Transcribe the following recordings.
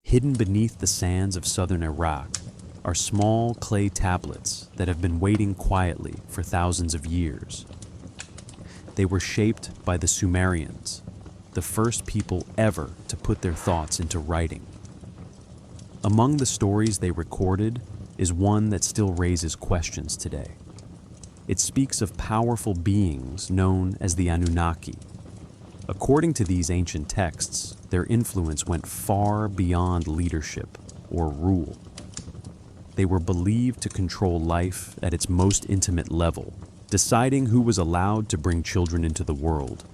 Hidden beneath the sands of southern Iraq are small clay tablets that have been waiting quietly for thousands of years. They were shaped by the Sumerians, the first people ever to put their thoughts into writing. Among the stories they recorded is one that still raises questions today. It speaks of powerful beings known as the Anunnaki. According to these ancient texts, their influence went far beyond leadership or rule. They were believed to control life at its most intimate level, deciding who was allowed to bring children into the world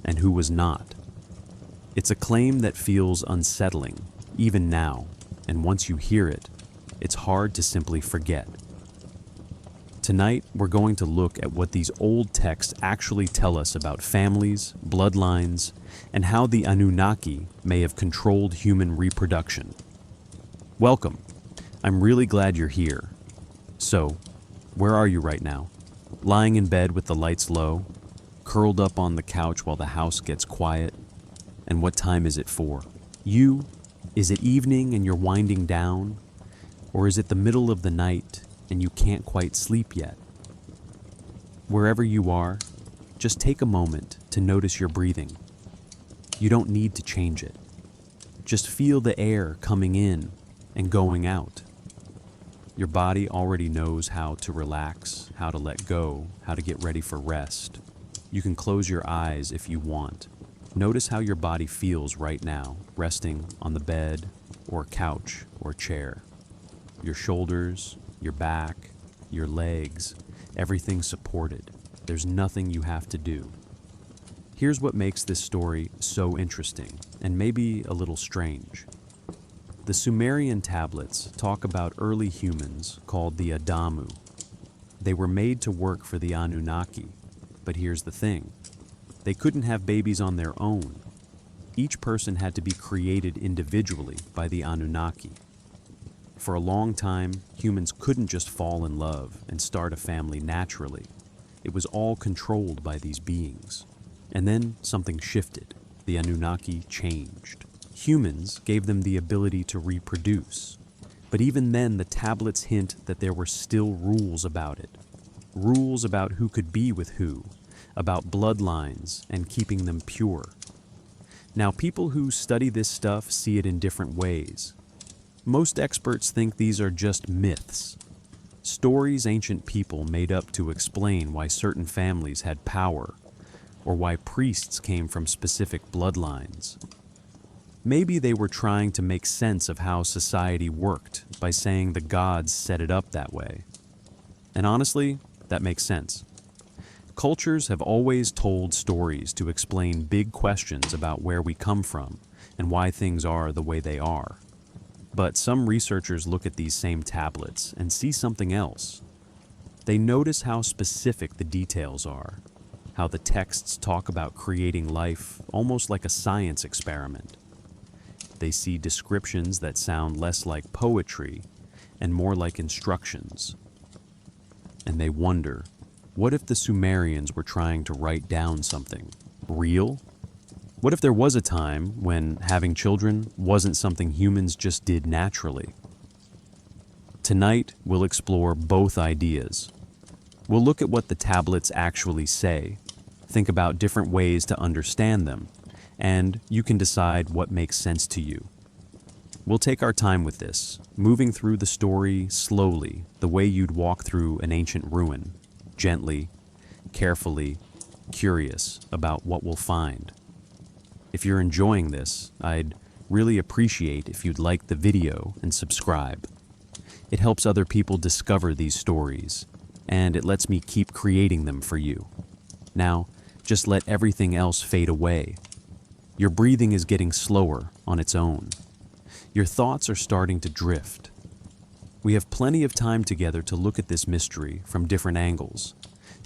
and who was not. It's a claim that feels unsettling, even now, and once you hear it, it's hard to simply forget. Tonight, we're going to look at what these old texts actually tell us about families, bloodlines, and how the Anunnaki may have controlled human reproduction. Welcome. I'm really glad you're here. So, where are you right now? Lying in bed with the lights low, curled up on the couch while the house gets quiet? And what time is it for? You? Is it evening and you're winding down? Or is it the middle of the night and you can't quite sleep yet? Wherever you are, just take a moment to notice your breathing. You don't need to change it. Just feel the air coming in and going out. Your body already knows how to relax, how to let go, how to get ready for rest. You can close your eyes if you want. Notice how your body feels right now, resting on the bed or couch or chair. Your shoulders, your back, your legs, everything supported. There's nothing you have to do. Here's what makes this story so interesting, and maybe a little strange. The Sumerian tablets talk about early humans called the Adamu. They were made to work for the Anunnaki, but here's the thing. They couldn't have babies on their own. Each person had to be created individually by the Anunnaki. For a long time, humans couldn't just fall in love and start a family naturally. It was all controlled by these beings. And then something shifted. The Anunnaki changed. Humans gave them the ability to reproduce. But even then, the tablets hint that there were still rules about it. Rules about who could be with who, about bloodlines and keeping them pure. Now, people who study this stuff see it in different ways. Most experts think these are just myths, stories ancient people made up to explain why certain families had power, or why priests came from specific bloodlines. Maybe they were trying to make sense of how society worked by saying the gods set it up that way. And honestly, that makes sense. Cultures have always told stories to explain big questions about where we come from and why things are the way they are. But some researchers look at these same tablets and see something else. They notice how specific the details are, how the texts talk about creating life almost like a science experiment. They see descriptions that sound less like poetry and more like instructions. And they wonder, what if the Sumerians were trying to write down something real? What if there was a time when having children wasn't something humans just did naturally? Tonight, we'll explore both ideas. We'll look at what the tablets actually say, think about different ways to understand them, and you can decide what makes sense to you. We'll take our time with this, moving through the story slowly, the way you'd walk through an ancient ruin, gently, carefully, curious about what we'll find. If you're enjoying this, I'd really appreciate if you'd like the video and subscribe. It helps other people discover these stories, and it lets me keep creating them for you. Now, just let everything else fade away. Your breathing is getting slower on its own. Your thoughts are starting to drift. We have plenty of time together to look at this mystery from different angles,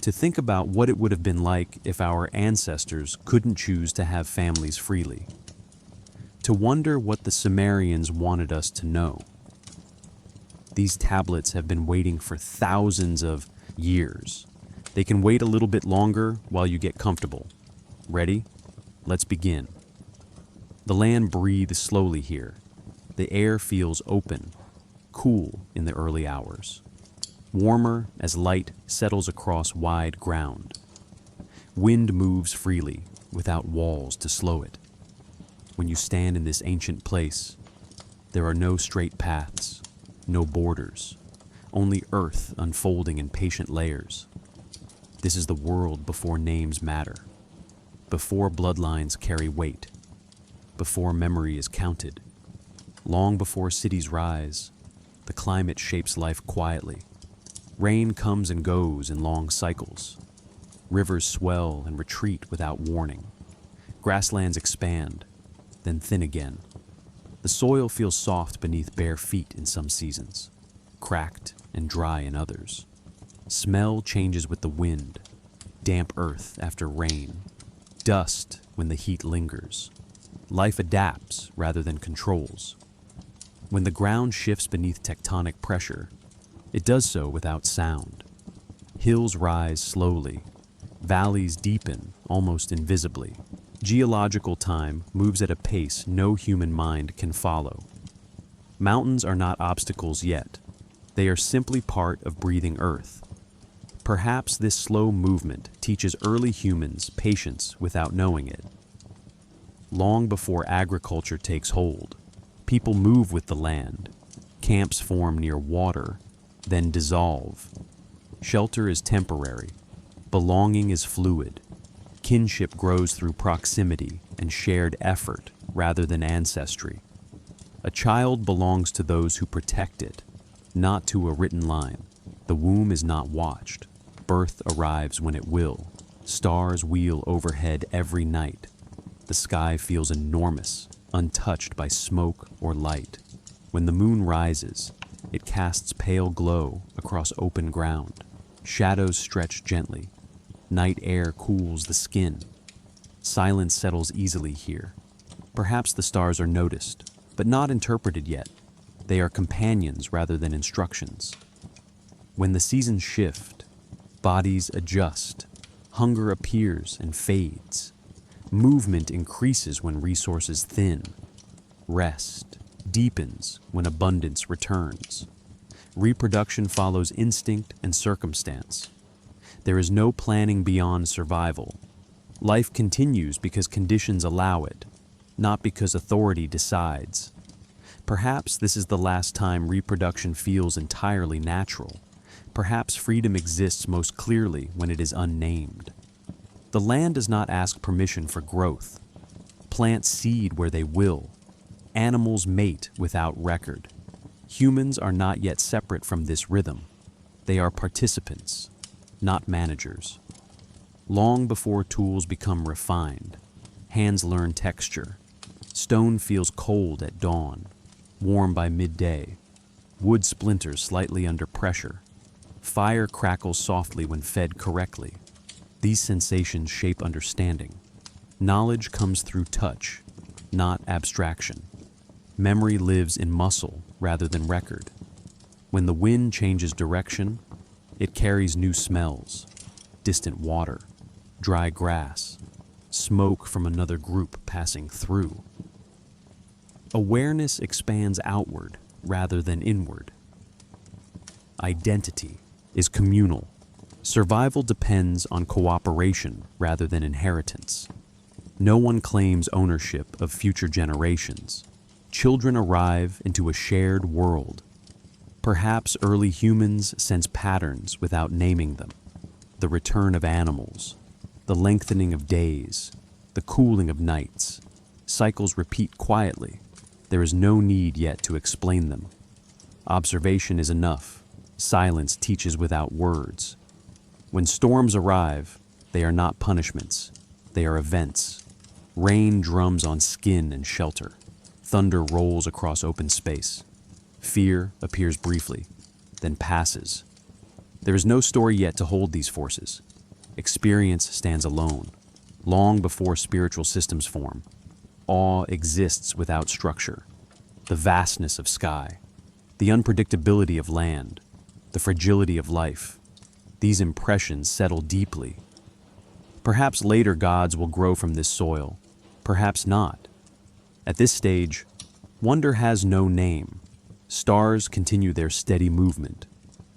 to think about what it would have been like if our ancestors couldn't choose to have families freely, to wonder what the Sumerians wanted us to know. These tablets have been waiting for thousands of years. They can wait a little bit longer while you get comfortable. Ready? Let's begin. The land breathes slowly here. The air feels open, cool in the early hours, warmer as light settles across wide ground. Wind moves freely, without walls to slow it. When you stand in this ancient place, there are no straight paths, no borders, only earth unfolding in patient layers. This is the world before names matter, before bloodlines carry weight, before memory is counted. Long before cities rise, the climate shapes life quietly. Rain comes and goes in long cycles. Rivers swell and retreat without warning. Grasslands expand, then thin again. The soil feels soft beneath bare feet in some seasons, cracked and dry in others. Smell changes with the wind, damp earth after rain, dust when the heat lingers. Life adapts rather than controls. When the ground shifts beneath tectonic pressure, it does so without sound. Hills rise slowly, valleys deepen almost invisibly. Geological time moves at a pace no human mind can follow. Mountains are not obstacles yet. They are simply part of breathing earth. Perhaps this slow movement teaches early humans patience without knowing it. Long before agriculture takes hold, people move with the land. Camps form near water, then dissolve. Shelter is temporary. Belonging is fluid. Kinship grows through proximity and shared effort rather than ancestry. A child belongs to those who protect it, not to a written line. The womb is not watched. Birth arrives when it will. Stars wheel overhead every night. The sky feels enormous, untouched by smoke or light. When the moon rises, it casts pale glow across open ground. Shadows stretch gently. Night air cools the skin. Silence settles easily here. Perhaps the stars are noticed, but not interpreted yet. They are companions rather than instructions. When the seasons shift, bodies adjust. Hunger appears and fades. Movement increases when resources thin. Rest deepens when abundance returns. Reproduction follows instinct and circumstance. There is no planning beyond survival. Life continues because conditions allow it, not because authority decides. Perhaps this is the last time reproduction feels entirely natural. Perhaps freedom exists most clearly when it is unnamed. The land does not ask permission for growth. Plants seed where they will. Animals mate without record. Humans are not yet separate from this rhythm. They are participants, not managers. Long before tools become refined, hands learn texture. Stone feels cold at dawn, warm by midday. Wood splinters slightly under pressure. Fire crackles softly when fed correctly. These sensations shape understanding. Knowledge comes through touch, not abstraction. Memory lives in muscle rather than record. When the wind changes direction, it carries new smells. Distant water, dry grass, smoke from another group passing through. Awareness expands outward rather than inward. Identity is communal. Survival depends on cooperation rather than inheritance. No one claims ownership of future generations. Children arrive into a shared world. Perhaps early humans sense patterns without naming them. The return of animals, the lengthening of days, the cooling of nights. Cycles repeat quietly. There is no need yet to explain them. Observation is enough. Silence teaches without words. When storms arrive, they are not punishments. They are events. Rain drums on skin and shelter. Thunder rolls across open space. Fear appears briefly, then passes. There is no story yet to hold these forces. Experience stands alone, long before spiritual systems form. Awe exists without structure. The vastness of sky, the unpredictability of land, the fragility of life. These impressions settle deeply. Perhaps later gods will grow from this soil, perhaps not. At this stage, Wonder has no name. Stars continue their steady movement.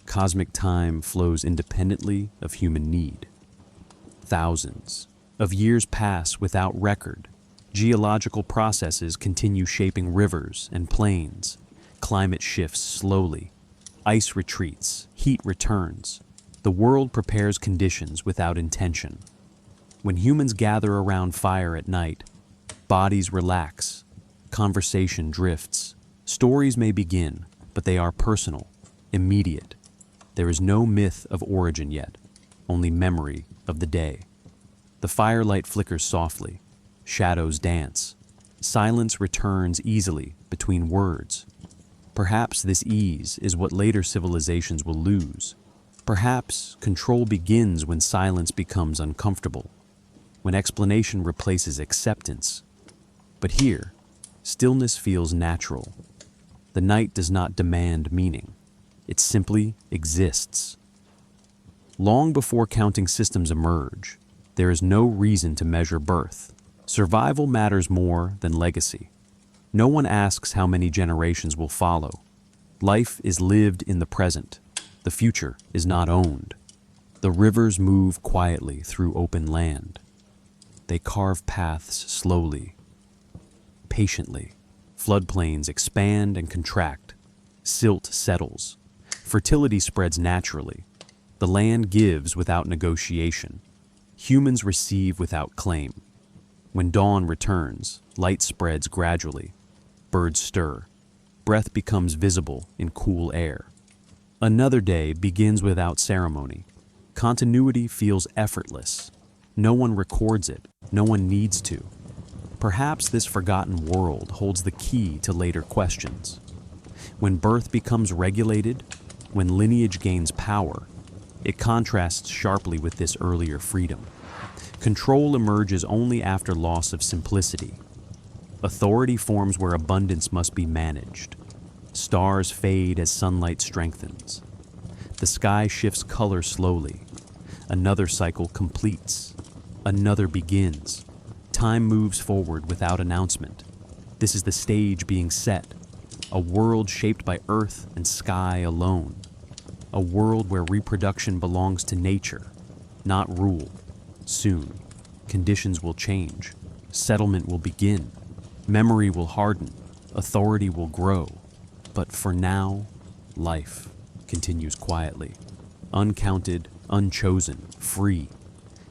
Cosmic time flows independently of human need. Thousands of years pass without record. Geological processes continue shaping rivers and plains. Climate shifts slowly. Ice retreats, heat returns. The world prepares conditions without intention. When humans gather around fire at night, bodies relax, conversation drifts. Stories may begin, but they are personal, immediate. There is no myth of origin yet, only memory of the day. The firelight flickers softly, shadows dance. Silence returns easily between words. Perhaps this ease is what later civilizations will lose. Perhaps control begins when silence becomes uncomfortable, when explanation replaces acceptance. But here, stillness feels natural. The night does not demand meaning. It simply exists. Long before counting systems emerge, there is no reason to measure birth. Survival matters more than legacy. No one asks how many generations will follow. Life is lived in the present. The future is not owned. The rivers move quietly through open land. They carve paths slowly, patiently. Floodplains expand and contract. Silt settles. Fertility spreads naturally. The land gives without negotiation. Humans receive without claim. When dawn returns, light spreads gradually. Birds stir. Breath becomes visible in cool air. Another day begins without ceremony. Continuity feels effortless. No one records it. No one needs to. Perhaps this forgotten world holds the key to later questions. When birth becomes regulated, when lineage gains power, it contrasts sharply with this earlier freedom. Control emerges only after loss of simplicity. Authority forms where abundance must be managed. Stars fade as sunlight strengthens. The sky shifts color slowly. Another cycle completes. Another begins. Time moves forward without announcement. This is the stage being set. A world shaped by earth and sky alone. A world where reproduction belongs to nature, not rule. Soon, conditions will change. Settlement will begin. Memory will harden. Authority will grow. But for now, life continues quietly. Uncounted, unchosen, free.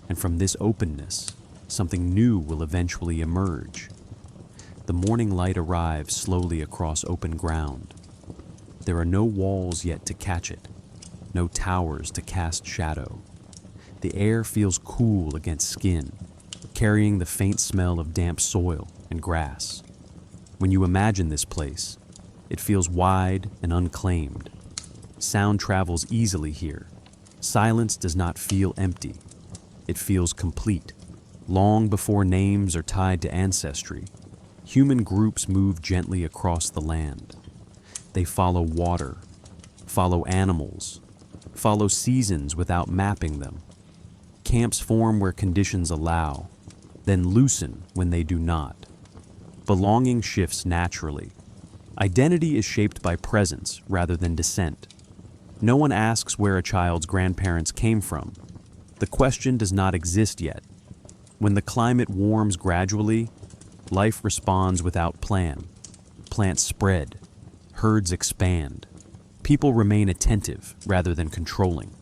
And from this openness, something new will eventually emerge. The morning light arrives slowly across open ground. There are no walls yet to catch it, no towers to cast shadow. The air feels cool against skin, carrying the faint smell of damp soil and grass. When you imagine this place, it feels wide and unclaimed. Sound travels easily here. Silence does not feel empty. It feels complete. Long before names are tied to ancestry, human groups move gently across the land. They follow water, follow animals, follow seasons without mapping them. Camps form where conditions allow, then loosen when they do not. Belonging shifts naturally. Identity is shaped by presence rather than descent. No one asks where a child's grandparents came from. The question does not exist yet. When the climate warms gradually, life responds without plan. Plants spread, herds expand. People remain attentive rather than controlling.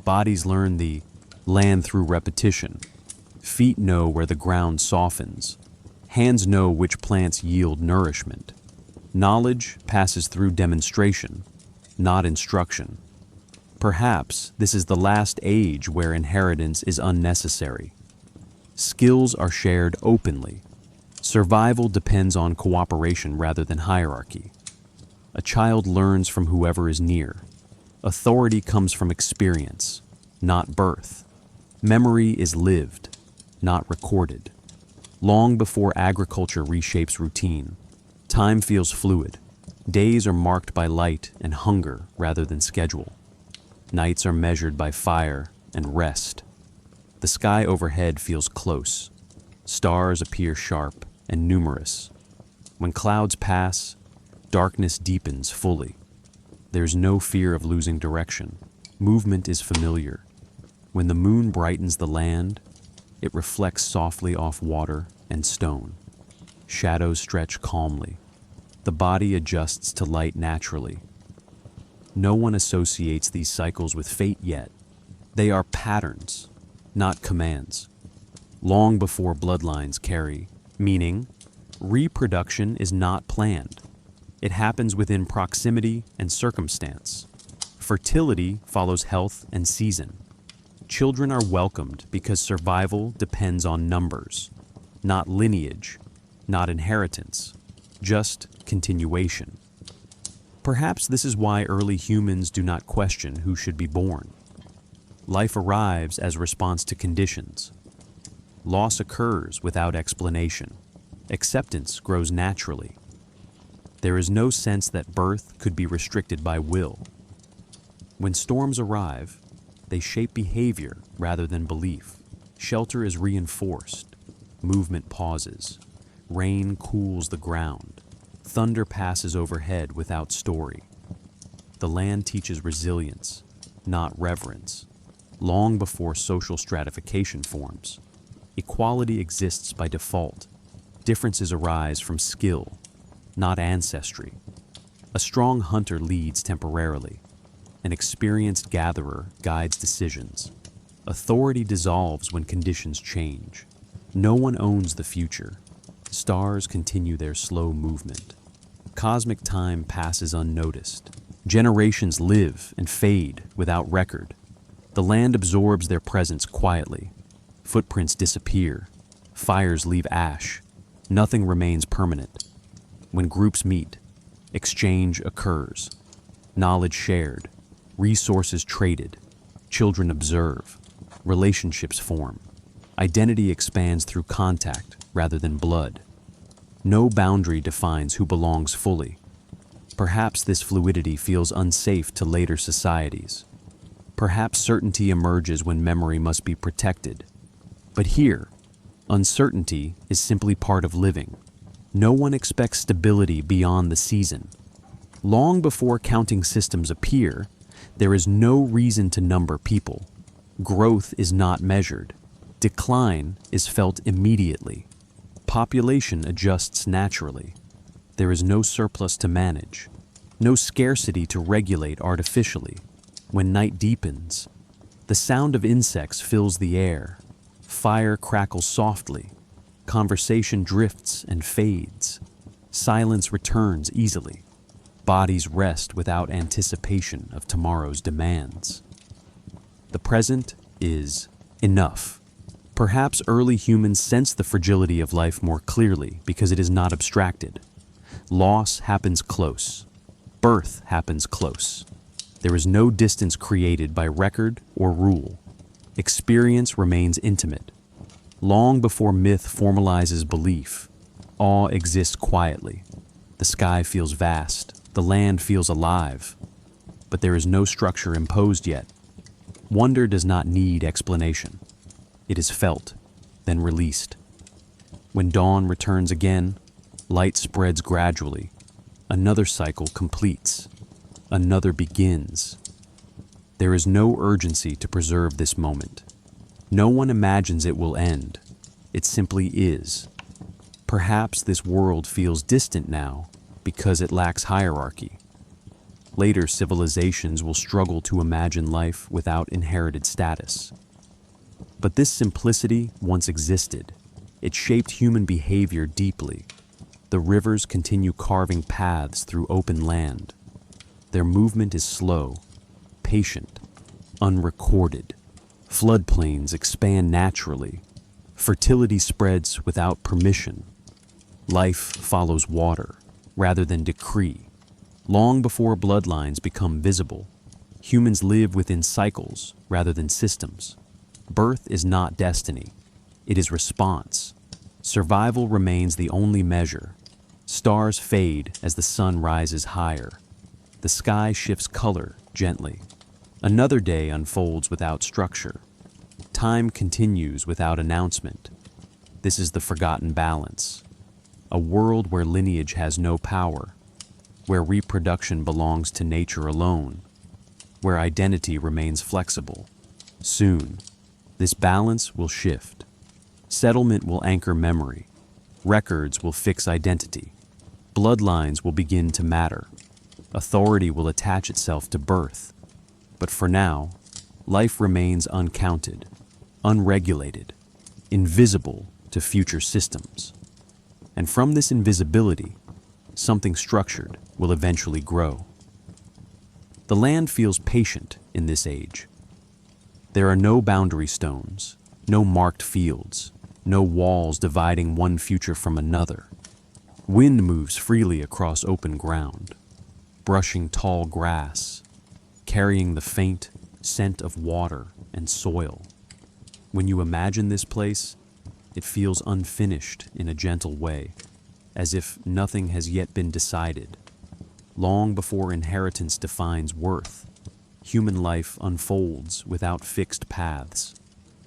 Bodies learn the land through repetition. Feet know where the ground softens. Hands know which plants yield nourishment. Knowledge passes through demonstration, not instruction. Perhaps this is the last age where inheritance is unnecessary. Skills are shared openly. Survival depends on cooperation rather than hierarchy. A child learns from whoever is near. Authority comes from experience, not birth. Memory is lived, not recorded. Long before agriculture reshapes routine, time feels fluid. Days are marked by light and hunger rather than schedule. Nights are measured by fire and rest. The sky overhead feels close. Stars appear sharp and numerous. When clouds pass, darkness deepens fully. There's no fear of losing direction. Movement is familiar. When the moon brightens the land, it reflects softly off water and stone. Shadows stretch calmly. The body adjusts to light naturally. No one associates these cycles with fate yet. They are patterns, not commands. Long before bloodlines carry, meaning reproduction is not planned. It happens within proximity and circumstance. Fertility follows health and season. Children are welcomed because survival depends on numbers, not lineage, not inheritance, just continuation. Perhaps this is why early humans do not question who should be born. Life arrives as response to conditions. Loss occurs without explanation. Acceptance grows naturally. There is no sense that birth could be restricted by will. When storms arrive, they shape behavior rather than belief. Shelter is reinforced. Movement pauses. Rain cools the ground. Thunder passes overhead without story. The land teaches resilience, not reverence. Long before social stratification forms, equality exists by default. Differences arise from skill, not ancestry. A strong hunter leads temporarily. An experienced gatherer guides decisions. Authority dissolves when conditions change. No one owns the future. Stars continue their slow movement. Cosmic time passes unnoticed. Generations live and fade without record. The land absorbs their presence quietly. Footprints disappear. Fires leave ash. Nothing remains permanent. When groups meet, exchange occurs. Knowledge shared. Resources traded. Children observe. Relationships form. Identity expands through contact rather than blood. No boundary defines who belongs fully. Perhaps this fluidity feels unsafe to later societies. Perhaps certainty emerges when memory must be protected. But here, uncertainty is simply part of living. No one expects stability beyond the season. Long before counting systems appear, there is no reason to number people. Growth is not measured. Decline is felt immediately. Population adjusts naturally. There is no surplus to manage, no scarcity to regulate artificially. When night deepens, the sound of insects fills the air. Fire crackles softly. Conversation drifts and fades. Silence returns easily. Bodies rest without anticipation of tomorrow's demands. The present is enough. Perhaps early humans sense the fragility of life more clearly because it is not abstracted. Loss happens close. Birth happens close. There is no distance created by record or rule. Experience remains intimate. Long before myth formalizes belief, awe exists quietly. The sky feels vast. The land feels alive. But there is no structure imposed yet. Wonder does not need explanation. It is felt, then released. When dawn returns again, light spreads gradually. Another cycle completes. Another begins. There is no urgency to preserve this moment. No one imagines it will end. It simply is. Perhaps this world feels distant now because it lacks hierarchy. Later civilizations will struggle to imagine life without inherited status. But this simplicity once existed. It shaped human behavior deeply. The rivers continue carving paths through open land. Their movement is slow, patient, unrecorded. Floodplains expand naturally. Fertility spreads without permission. Life follows water rather than decree. Long before bloodlines become visible, humans live within cycles rather than systems. Birth is not destiny. It is response. Survival remains the only measure. Stars fade as the sun rises higher. The sky shifts color gently. Another day unfolds without structure. Time continues without announcement. This is the forgotten balance. a world where lineage has no power, where reproduction belongs to nature alone, where identity remains flexible. Soon, this balance will shift. Settlement will anchor memory. Records will fix identity. Bloodlines will begin to matter. Authority will attach itself to birth. But for now, life remains uncounted, unregulated, invisible to future systems. And from this invisibility, something structured will eventually grow. The land feels patient in this age. There are no boundary stones, no marked fields, no walls dividing one future from another. Wind moves freely across open ground, brushing tall grass, carrying the faint scent of water and soil. When you imagine this place, it feels unfinished in a gentle way, as if nothing has yet been decided. Long before inheritance defines worth, human life unfolds without fixed paths.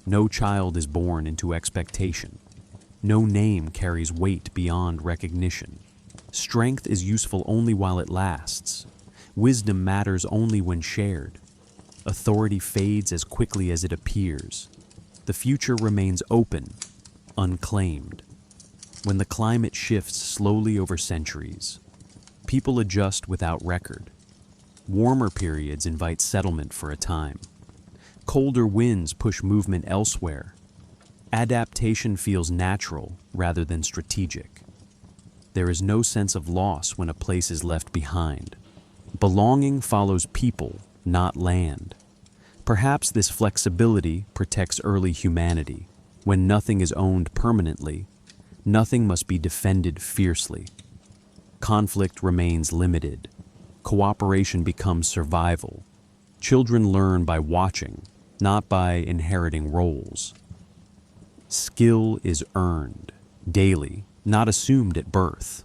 No child is born into expectation. No name carries weight beyond recognition. Strength is useful only while it lasts. Wisdom matters only when shared. Authority fades as quickly as it appears. The future remains open, unclaimed. When the climate shifts slowly over centuries, people adjust without record. Warmer periods invite settlement for a time. Colder winds push movement elsewhere. Adaptation feels natural rather than strategic. There is no sense of loss when a place is left behind. Belonging follows people, not land. Perhaps this flexibility protects early humanity. When nothing is owned permanently, nothing must be defended fiercely. Conflict remains limited. Cooperation becomes survival. Children learn by watching, not by inheriting roles. Skill is earned daily, not assumed at birth.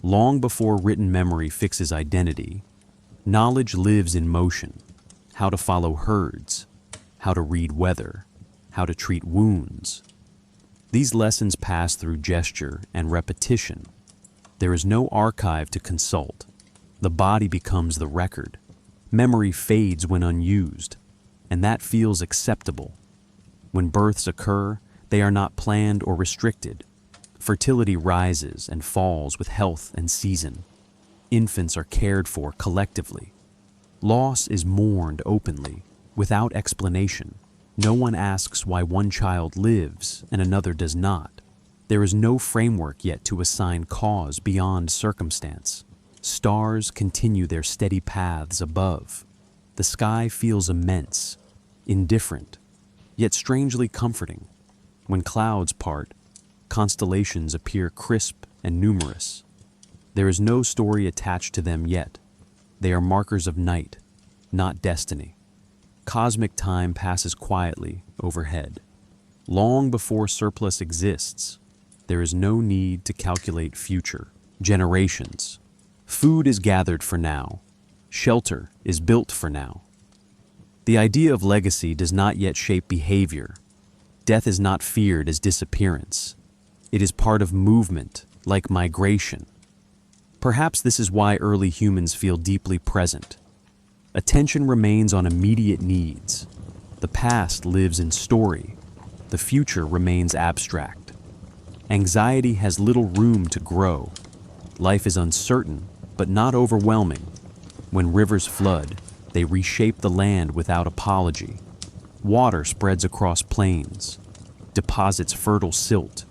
Long before written memory fixes identity, knowledge lives in motion. How to follow herds, how to read weather, how to treat wounds. These lessons pass through gesture and repetition. There is no archive to consult. The body becomes the record. Memory fades when unused, and that feels acceptable. When births occur, they are not planned or restricted. Fertility rises and falls with health and season. Infants are cared for collectively. Loss is mourned openly, without explanation. No one asks why one child lives and another does not. There is no framework yet to assign cause beyond circumstance. Stars continue their steady paths above. The sky feels immense, indifferent, yet strangely comforting. When clouds part, constellations appear crisp and numerous. There is no story attached to them yet. They are markers of night, not destiny. Cosmic time passes quietly overhead. Long before surplus exists, there is no need to calculate future generations. Food is gathered for now. Shelter is built for now. The idea of legacy does not yet shape behavior. Death is not feared as disappearance. It is part of movement, like migration. Perhaps this is why early humans feel deeply present. Attention remains on immediate needs. The past lives in story. The future remains abstract. Anxiety has little room to grow. Life is uncertain, but not overwhelming. When rivers flood, they reshape the land without apology. Water spreads across plains, deposits fertile silt,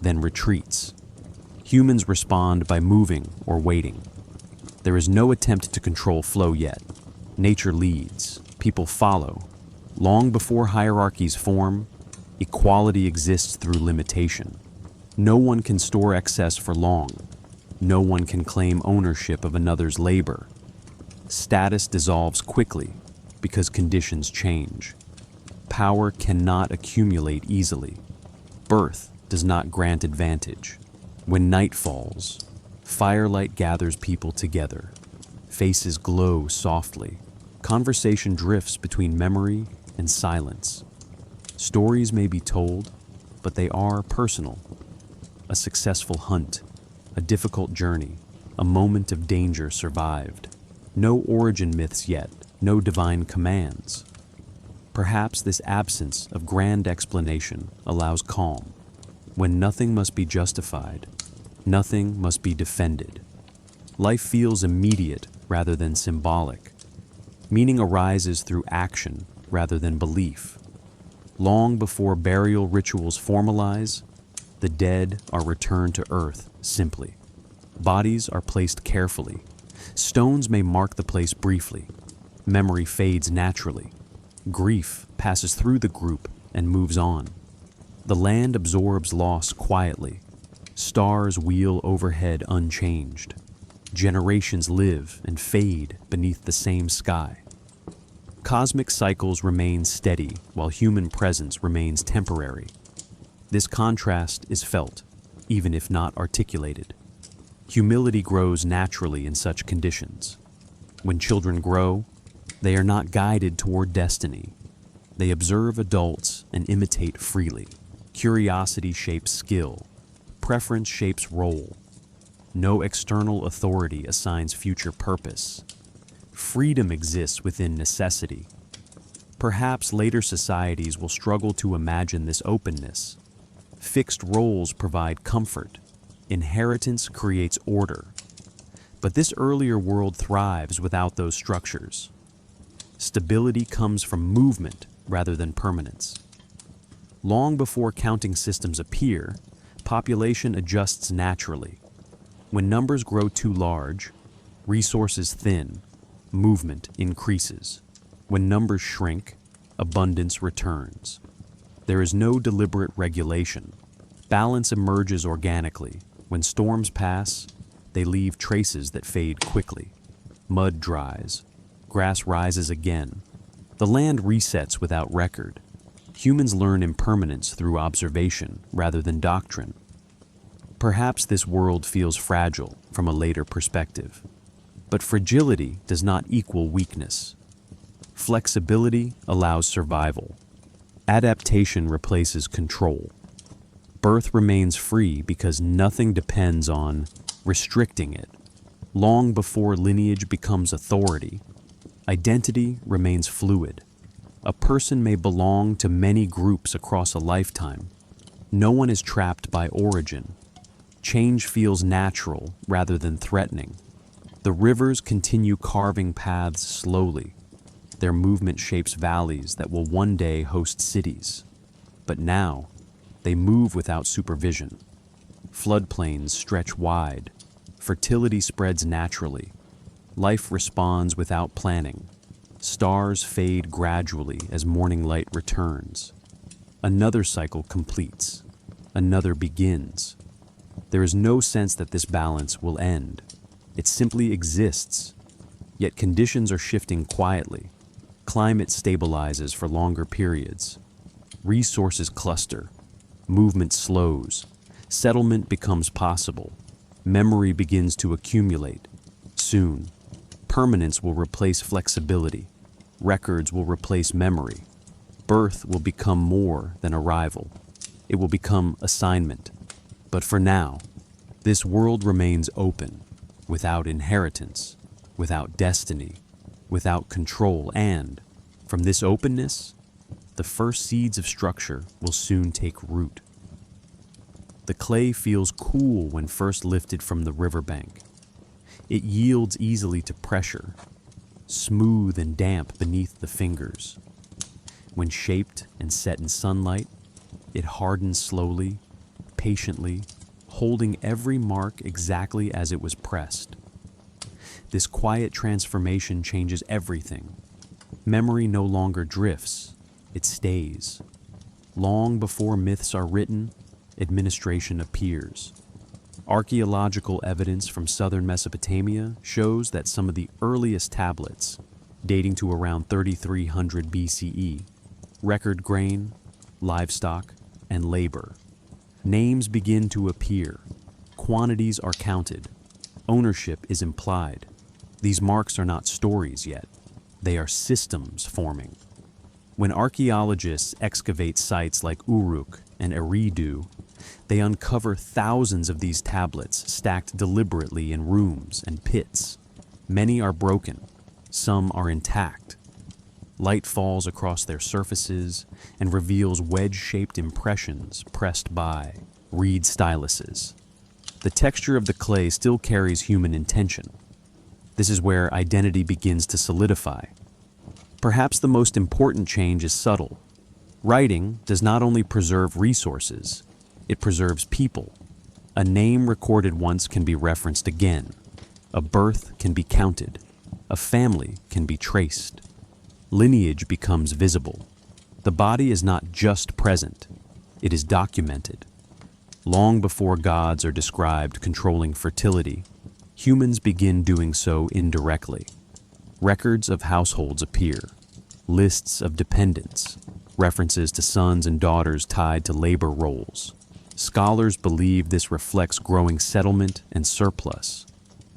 then retreats. Humans respond by moving or waiting. There is no attempt to control flow yet. Nature leads, people follow. Long before hierarchies form, equality exists through limitation. No one can store excess for long. No one can claim ownership of another's labor. Status dissolves quickly because conditions change. Power cannot accumulate easily. Birth does not grant advantage. When night falls, firelight gathers people together. Faces glow softly. Conversation drifts between memory and silence. Stories may be told, but they are personal. A successful hunt, a difficult journey, a moment of danger survived. No origin myths yet, no divine commands. Perhaps this absence of grand explanation allows calm, when nothing must be justified, nothing must be defended. Life feels immediate rather than symbolic. Meaning arises through action rather than belief. Long before burial rituals formalize, the dead are returned to earth simply. Bodies are placed carefully. Stones may mark the place briefly. Memory fades naturally. Grief passes through the group and moves on. The land absorbs loss quietly. Stars wheel overhead unchanged. Generations live and fade beneath the same sky. Cosmic cycles remain steady while human presence remains temporary. This contrast is felt, even if not articulated. Humility grows naturally in such conditions. When children grow, they are not guided toward destiny. They observe adults and imitate freely. Curiosity shapes skill. Preference shapes role. No external authority assigns future purpose. Freedom exists within necessity. Perhaps later societies will struggle to imagine this openness. Fixed roles provide comfort. Inheritance creates order. But this earlier world thrives without those structures. Stability comes from movement rather than permanence. Long before counting systems appear, population adjusts naturally. When numbers grow too large, resources thin, movement increases. When numbers shrink, abundance returns. There is no deliberate regulation. Balance emerges organically. When storms pass, they leave traces that fade quickly. Mud dries. Grass rises again. The land resets without record. Humans learn impermanence through observation rather than doctrine. Perhaps this world feels fragile from a later perspective. But fragility does not equal weakness. Flexibility allows survival. Adaptation replaces control. Birth remains free because nothing depends on restricting it. Long before lineage becomes authority, identity remains fluid. A person may belong to many groups across a lifetime. No one is trapped by origin. Change feels natural rather than threatening. The rivers continue carving paths slowly. Their movement shapes valleys that will one day host cities. But now, they move without supervision. Floodplains stretch wide. Fertility spreads naturally. Life responds without planning. Stars fade gradually as morning light returns. Another cycle completes. Another begins. There is no sense that this balance will end. It simply exists. Yet conditions are shifting quietly. Climate stabilizes for longer periods. Resources cluster. Movement slows. Settlement becomes possible. Memory begins to accumulate. Soon, permanence will replace flexibility. Records will replace memory. Birth will become more than arrival. It will become assignment. But for now, this world remains open, without inheritance, without destiny, without control, and, from this openness, the first seeds of structure will soon take root. The clay feels cool when first lifted from the riverbank. It yields easily to pressure, smooth and damp beneath the fingers. When shaped and set in sunlight, it hardens slowly, patiently, holding every mark exactly as it was pressed. This quiet transformation changes everything. Memory no longer drifts, it stays. Long before myths are written, administration appears. Archaeological evidence from southern Mesopotamia shows that some of the earliest tablets, dating to around 3300 BCE, record grain, livestock, and labor. Names begin to appear. Quantities are counted. Ownership is implied. These marks are not stories yet. They are systems forming. When archaeologists excavate sites like Uruk and Eridu, They uncover thousands of these tablets stacked deliberately in rooms and pits. Many are broken, some are intact. Light falls across their surfaces and reveals wedge-shaped impressions pressed by reed styluses. The texture of the clay still carries human intention. This is where identity begins to solidify. Perhaps the most important change is subtle. Writing does not only preserve resources, it preserves people. A name recorded once can be referenced again. A birth can be counted. A family can be traced. Lineage becomes visible. The body is not just present, it is documented. Long before gods are described controlling fertility, humans begin doing so indirectly. Records of households appear, lists of dependents, references to sons and daughters tied to labor roles. Scholars believe this reflects growing settlement and surplus.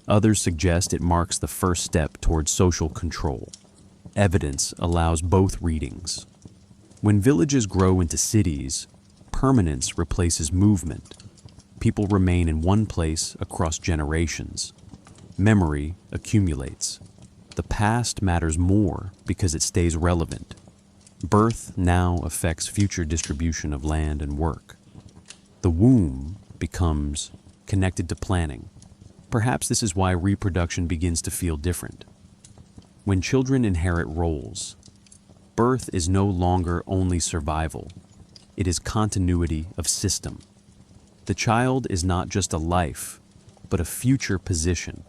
Others suggest it marks the first step towards social control. Evidence allows both readings. When villages grow into cities, permanence replaces movement. People remain in one place across generations. Memory accumulates. The past matters more because it stays relevant. Birth now affects future distribution of land and work. The womb becomes connected to planning. Perhaps this is why reproduction begins to feel different. When children inherit roles, birth is no longer only survival. It is continuity of system. The child is not just a life, but a future position.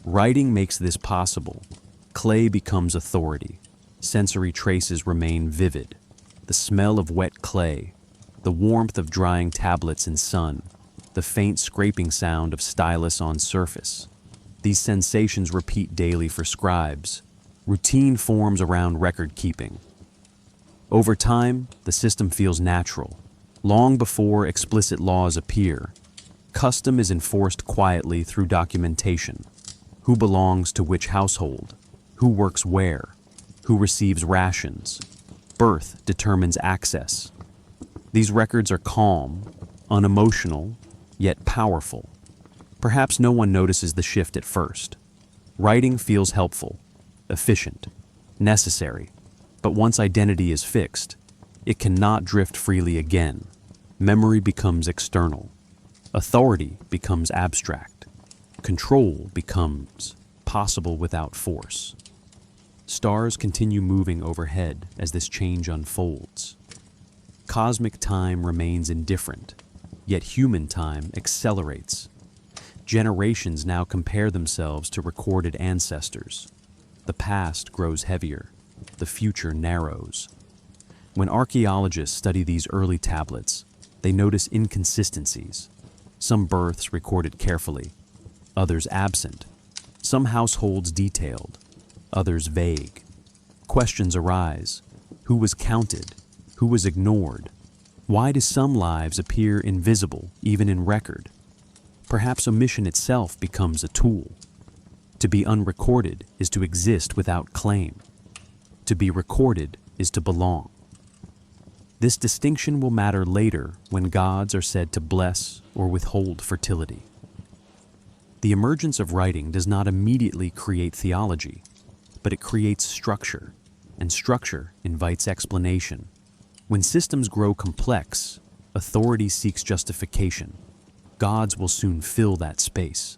Writing makes this possible. Clay becomes authority. Sensory traces remain vivid. The smell of wet clay, the warmth of drying tablets in sun, the faint scraping sound of stylus on surface. These sensations repeat daily for scribes. Routine forms around record keeping. Over time, the system feels natural. Long before explicit laws appear, custom is enforced quietly through documentation. Who belongs to which household? Who works where? Who receives rations? Birth determines access. These records are calm, unemotional, yet powerful. Perhaps no one notices the shift at first. Writing feels helpful, efficient, necessary, but once identity is fixed, it cannot drift freely again. Memory becomes external. Authority becomes abstract. Control becomes possible without force. Stars continue moving overhead as this change unfolds. Cosmic time remains indifferent, yet human time accelerates. Generations now compare themselves to recorded ancestors. The past grows heavier, the future narrows. When archaeologists study these early tablets, they notice inconsistencies. Some births recorded carefully, others absent. Some households detailed, others vague. Questions arise. Who was counted? Who was ignored? Why do some lives appear invisible, even in record? Perhaps omission itself becomes a tool. To be unrecorded is to exist without claim. To be recorded is to belong. This distinction will matter later when gods are said to bless or withhold fertility. The emergence of writing does not immediately create theology, but it creates structure, and structure invites explanation. When systems grow complex, authority seeks justification. Gods will soon fill that space.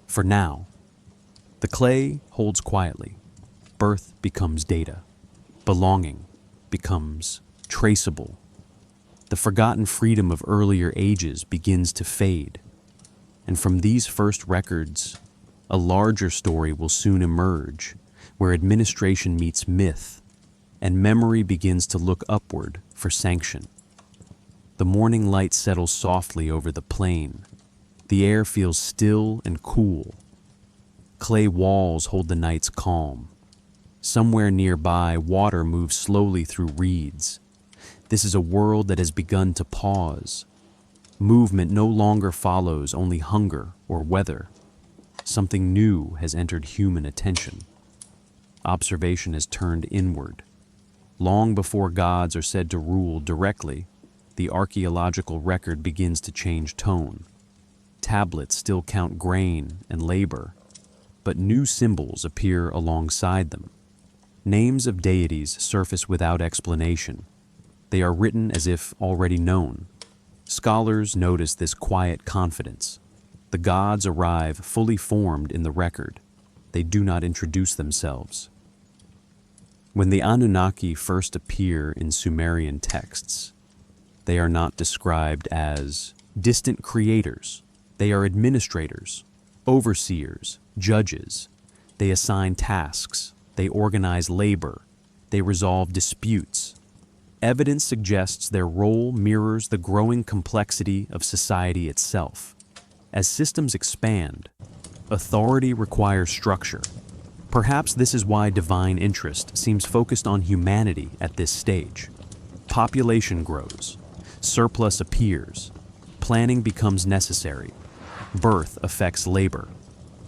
For now, the clay holds quietly. Birth becomes data. Belonging becomes traceable. The forgotten freedom of earlier ages begins to fade. And from these first records, a larger story will soon emerge, where administration meets myth, and memory begins to look upward for sanction. The morning light settles softly over the plain. The air feels still and cool. Clay walls hold the night's calm. Somewhere nearby, water moves slowly through reeds. This is a world that has begun to pause. Movement no longer follows only hunger or weather. Something new has entered human attention. Observation has turned inward. Long before gods are said to rule directly, the archaeological record begins to change tone. Tablets still count grain and labor, but new symbols appear alongside them. Names of deities surface without explanation. They are written as if already known. Scholars notice this quiet confidence. The gods arrive fully formed in the record. They do not introduce themselves. When the Anunnaki first appear in Sumerian texts, they are not described as distant creators. They are administrators, overseers, judges. They assign tasks. They organize labor. They resolve disputes. Evidence suggests their role mirrors the growing complexity of society itself. As systems expand, authority requires structure. Perhaps this is why divine interest seems focused on humanity at this stage. Population grows. Surplus appears. Planning becomes necessary. Birth affects labor.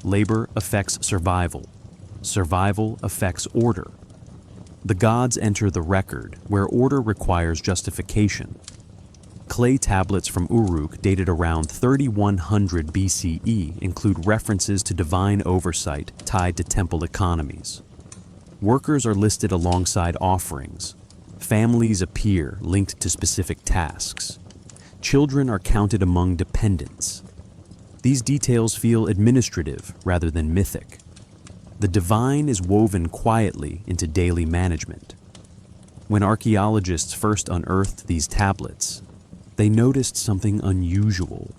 Labor affects survival. Survival affects order. The gods enter the record, where order requires justification. Clay tablets from Uruk dated around 3100 BCE include references to divine oversight tied to temple economies. Workers are listed alongside offerings. Families appear linked to specific tasks. Children are counted among dependents. These details feel administrative rather than mythic. The divine is woven quietly into daily management. When archaeologists first unearthed these tablets, they noticed something unusual.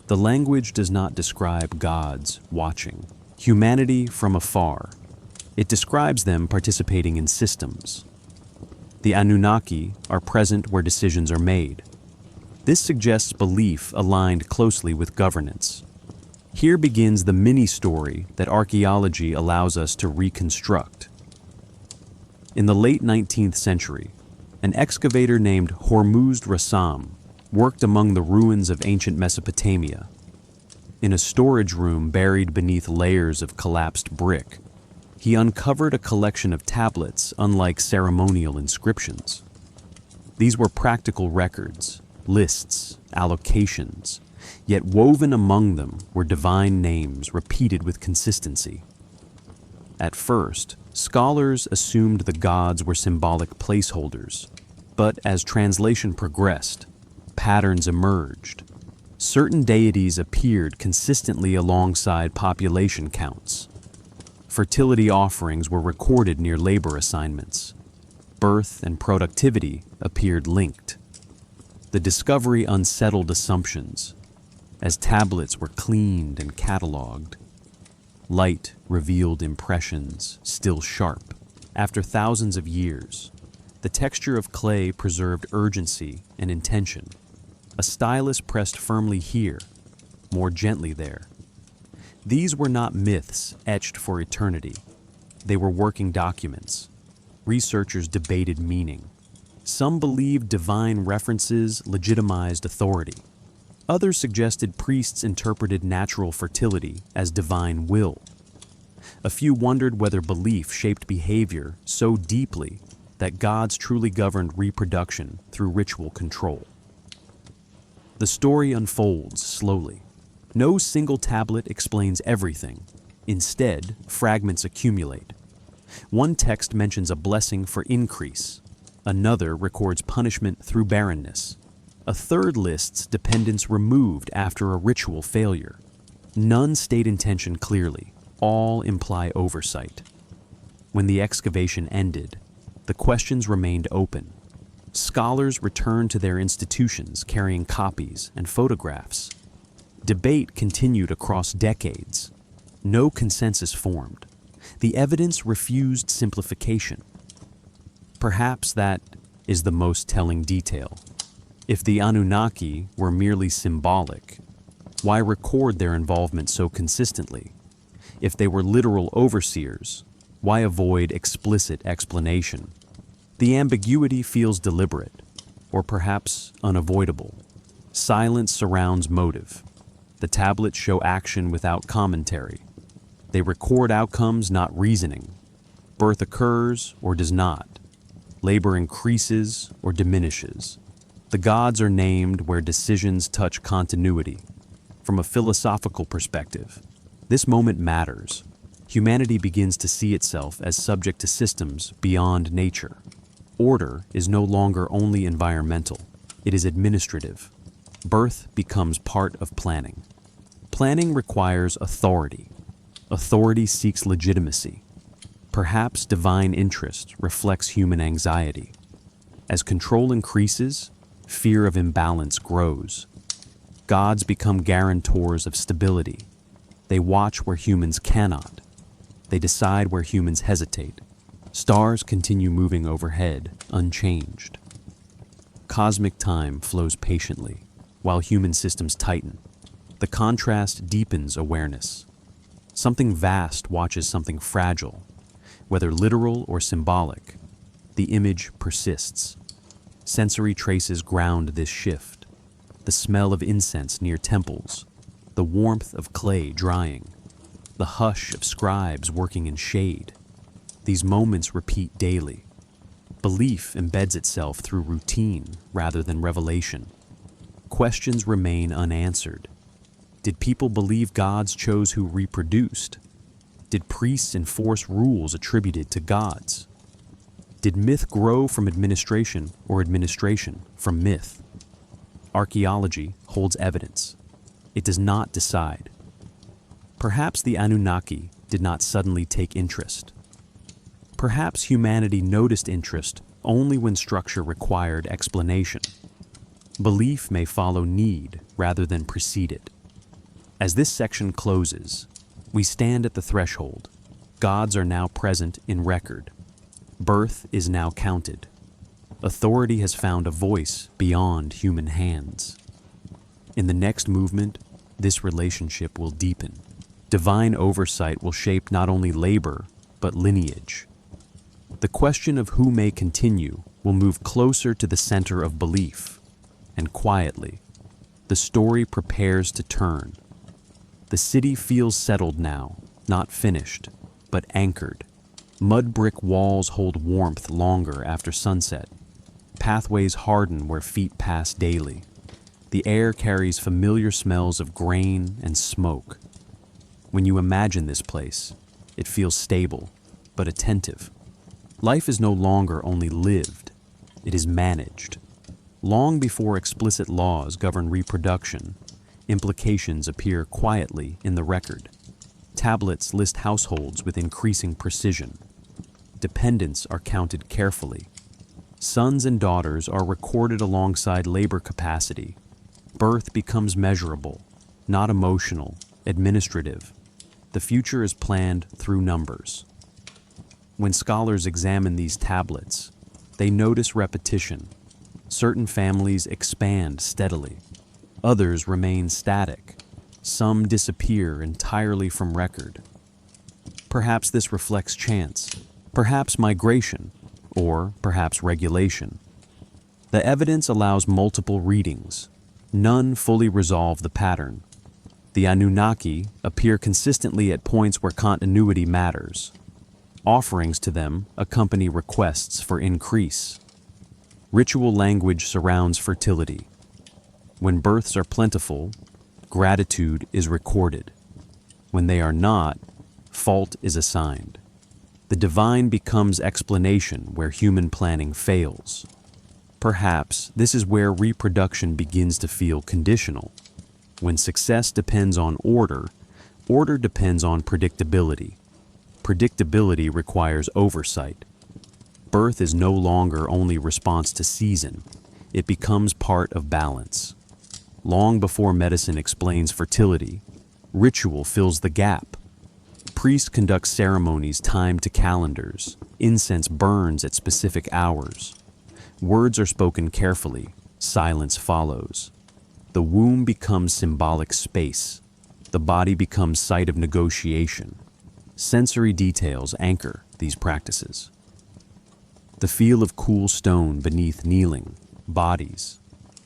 The language does not describe gods watching humanity from afar. It describes them participating in systems. The Anunnaki are present where decisions are made. This suggests belief aligned closely with governance. Here begins the mini-story that archaeology allows us to reconstruct. In the late 19th century, an excavator named Hormuzd Rassam worked among the ruins of ancient Mesopotamia. In a storage room buried beneath layers of collapsed brick, he uncovered a collection of tablets unlike ceremonial inscriptions. These were practical records, lists, allocations, yet woven among them were divine names repeated with consistency. At first, scholars assumed the gods were symbolic placeholders, but as translation progressed, patterns emerged. Certain deities appeared consistently alongside population counts. Fertility offerings were recorded near labor assignments. Birth and productivity appeared linked. The discovery unsettled assumptions, as tablets were cleaned and cataloged. Light revealed impressions still sharp. After thousands of years, the texture of clay preserved urgency and intention. A stylus pressed firmly here, more gently there. These were not myths etched for eternity. They were working documents. Researchers debated meaning. Some believed divine references legitimized authority. Others suggested priests interpreted natural fertility as divine will. A few wondered whether belief shaped behavior so deeply that gods truly governed reproduction through ritual control. The story unfolds slowly. No single tablet explains everything. Instead, fragments accumulate. One text mentions a blessing for increase. Another records punishment through barrenness. A third lists dependence removed after a ritual failure. None state intention clearly. All imply oversight. When the excavation ended, the questions remained open. Scholars returned to their institutions carrying copies and photographs. Debate continued across decades. No consensus formed. The evidence refused simplification. Perhaps that is the most telling detail. If the Anunnaki were merely symbolic, why record their involvement so consistently? If they were literal overseers, why avoid explicit explanation? The ambiguity feels deliberate, or perhaps unavoidable. Silence surrounds motive. The tablets show action without commentary. They record outcomes, not reasoning. Birth occurs or does not. Labor increases or diminishes. The gods are named where decisions touch continuity. From a philosophical perspective, this moment matters. Humanity begins to see itself as subject to systems beyond nature. Order is no longer only environmental, it is administrative. Birth becomes part of planning. Planning requires authority. Authority seeks legitimacy. Perhaps divine interest reflects human anxiety. As control increases, fear of imbalance grows. Gods become guarantors of stability. They watch where humans cannot. They decide where humans hesitate. Stars continue moving overhead, unchanged. Cosmic time flows patiently, while human systems tighten. The contrast deepens awareness. Something vast watches something fragile. Whether literal or symbolic, the image persists. Sensory traces ground this shift. The smell of incense near temples, the warmth of clay drying, the hush of scribes working in shade. These moments repeat daily. Belief embeds itself through routine rather than revelation. Questions remain unanswered. Did people believe gods chose who reproduced? Did priests enforce rules attributed to gods? Did myth grow from administration or administration from myth? Archaeology holds evidence. It does not decide. Perhaps the Anunnaki did not suddenly take interest. Perhaps humanity noticed interest only when structure required explanation. Belief may follow need rather than precede it. As this section closes, we stand at the threshold. Gods are now present in record. Birth is now counted. Authority has found a voice beyond human hands. In the next movement, this relationship will deepen. Divine oversight will shape not only labor, but lineage. The question of who may continue will move closer to the center of belief, and quietly, the story prepares to turn. The city feels settled now, not finished, but anchored. Mud brick walls hold warmth longer after sunset. Pathways harden where feet pass daily. The air carries familiar smells of grain and smoke. When you imagine this place, it feels stable, but attentive. Life is no longer only lived, it is managed. Long before explicit laws govern reproduction, implications appear quietly in the record. Tablets list households with increasing precision. Dependents are counted carefully. Sons and daughters are recorded alongside labor capacity. Birth becomes measurable, not emotional, administrative. The future is planned through numbers. When scholars examine these tablets, they notice repetition. Certain families expand steadily. Others remain static. Some disappear entirely from record. Perhaps this reflects chance, perhaps migration, or perhaps regulation. The evidence allows multiple readings. None fully resolve the pattern. The Anunnaki appear consistently at points where continuity matters. Offerings to them accompany requests for increase. Ritual language surrounds fertility. When births are plentiful, gratitude is recorded. When they are not, fault is assigned. The divine becomes explanation where human planning fails. Perhaps this is where reproduction begins to feel conditional. When success depends on order, order depends on predictability. Predictability requires oversight. Birth is no longer only response to season, it becomes part of balance. Long before medicine explains fertility, ritual fills the gap. Priests conduct ceremonies timed to calendars. Incense burns at specific hours. Words are spoken carefully. Silence follows. The womb becomes symbolic space. The body becomes site of negotiation. Sensory details anchor these practices. The feel of cool stone beneath kneeling bodies.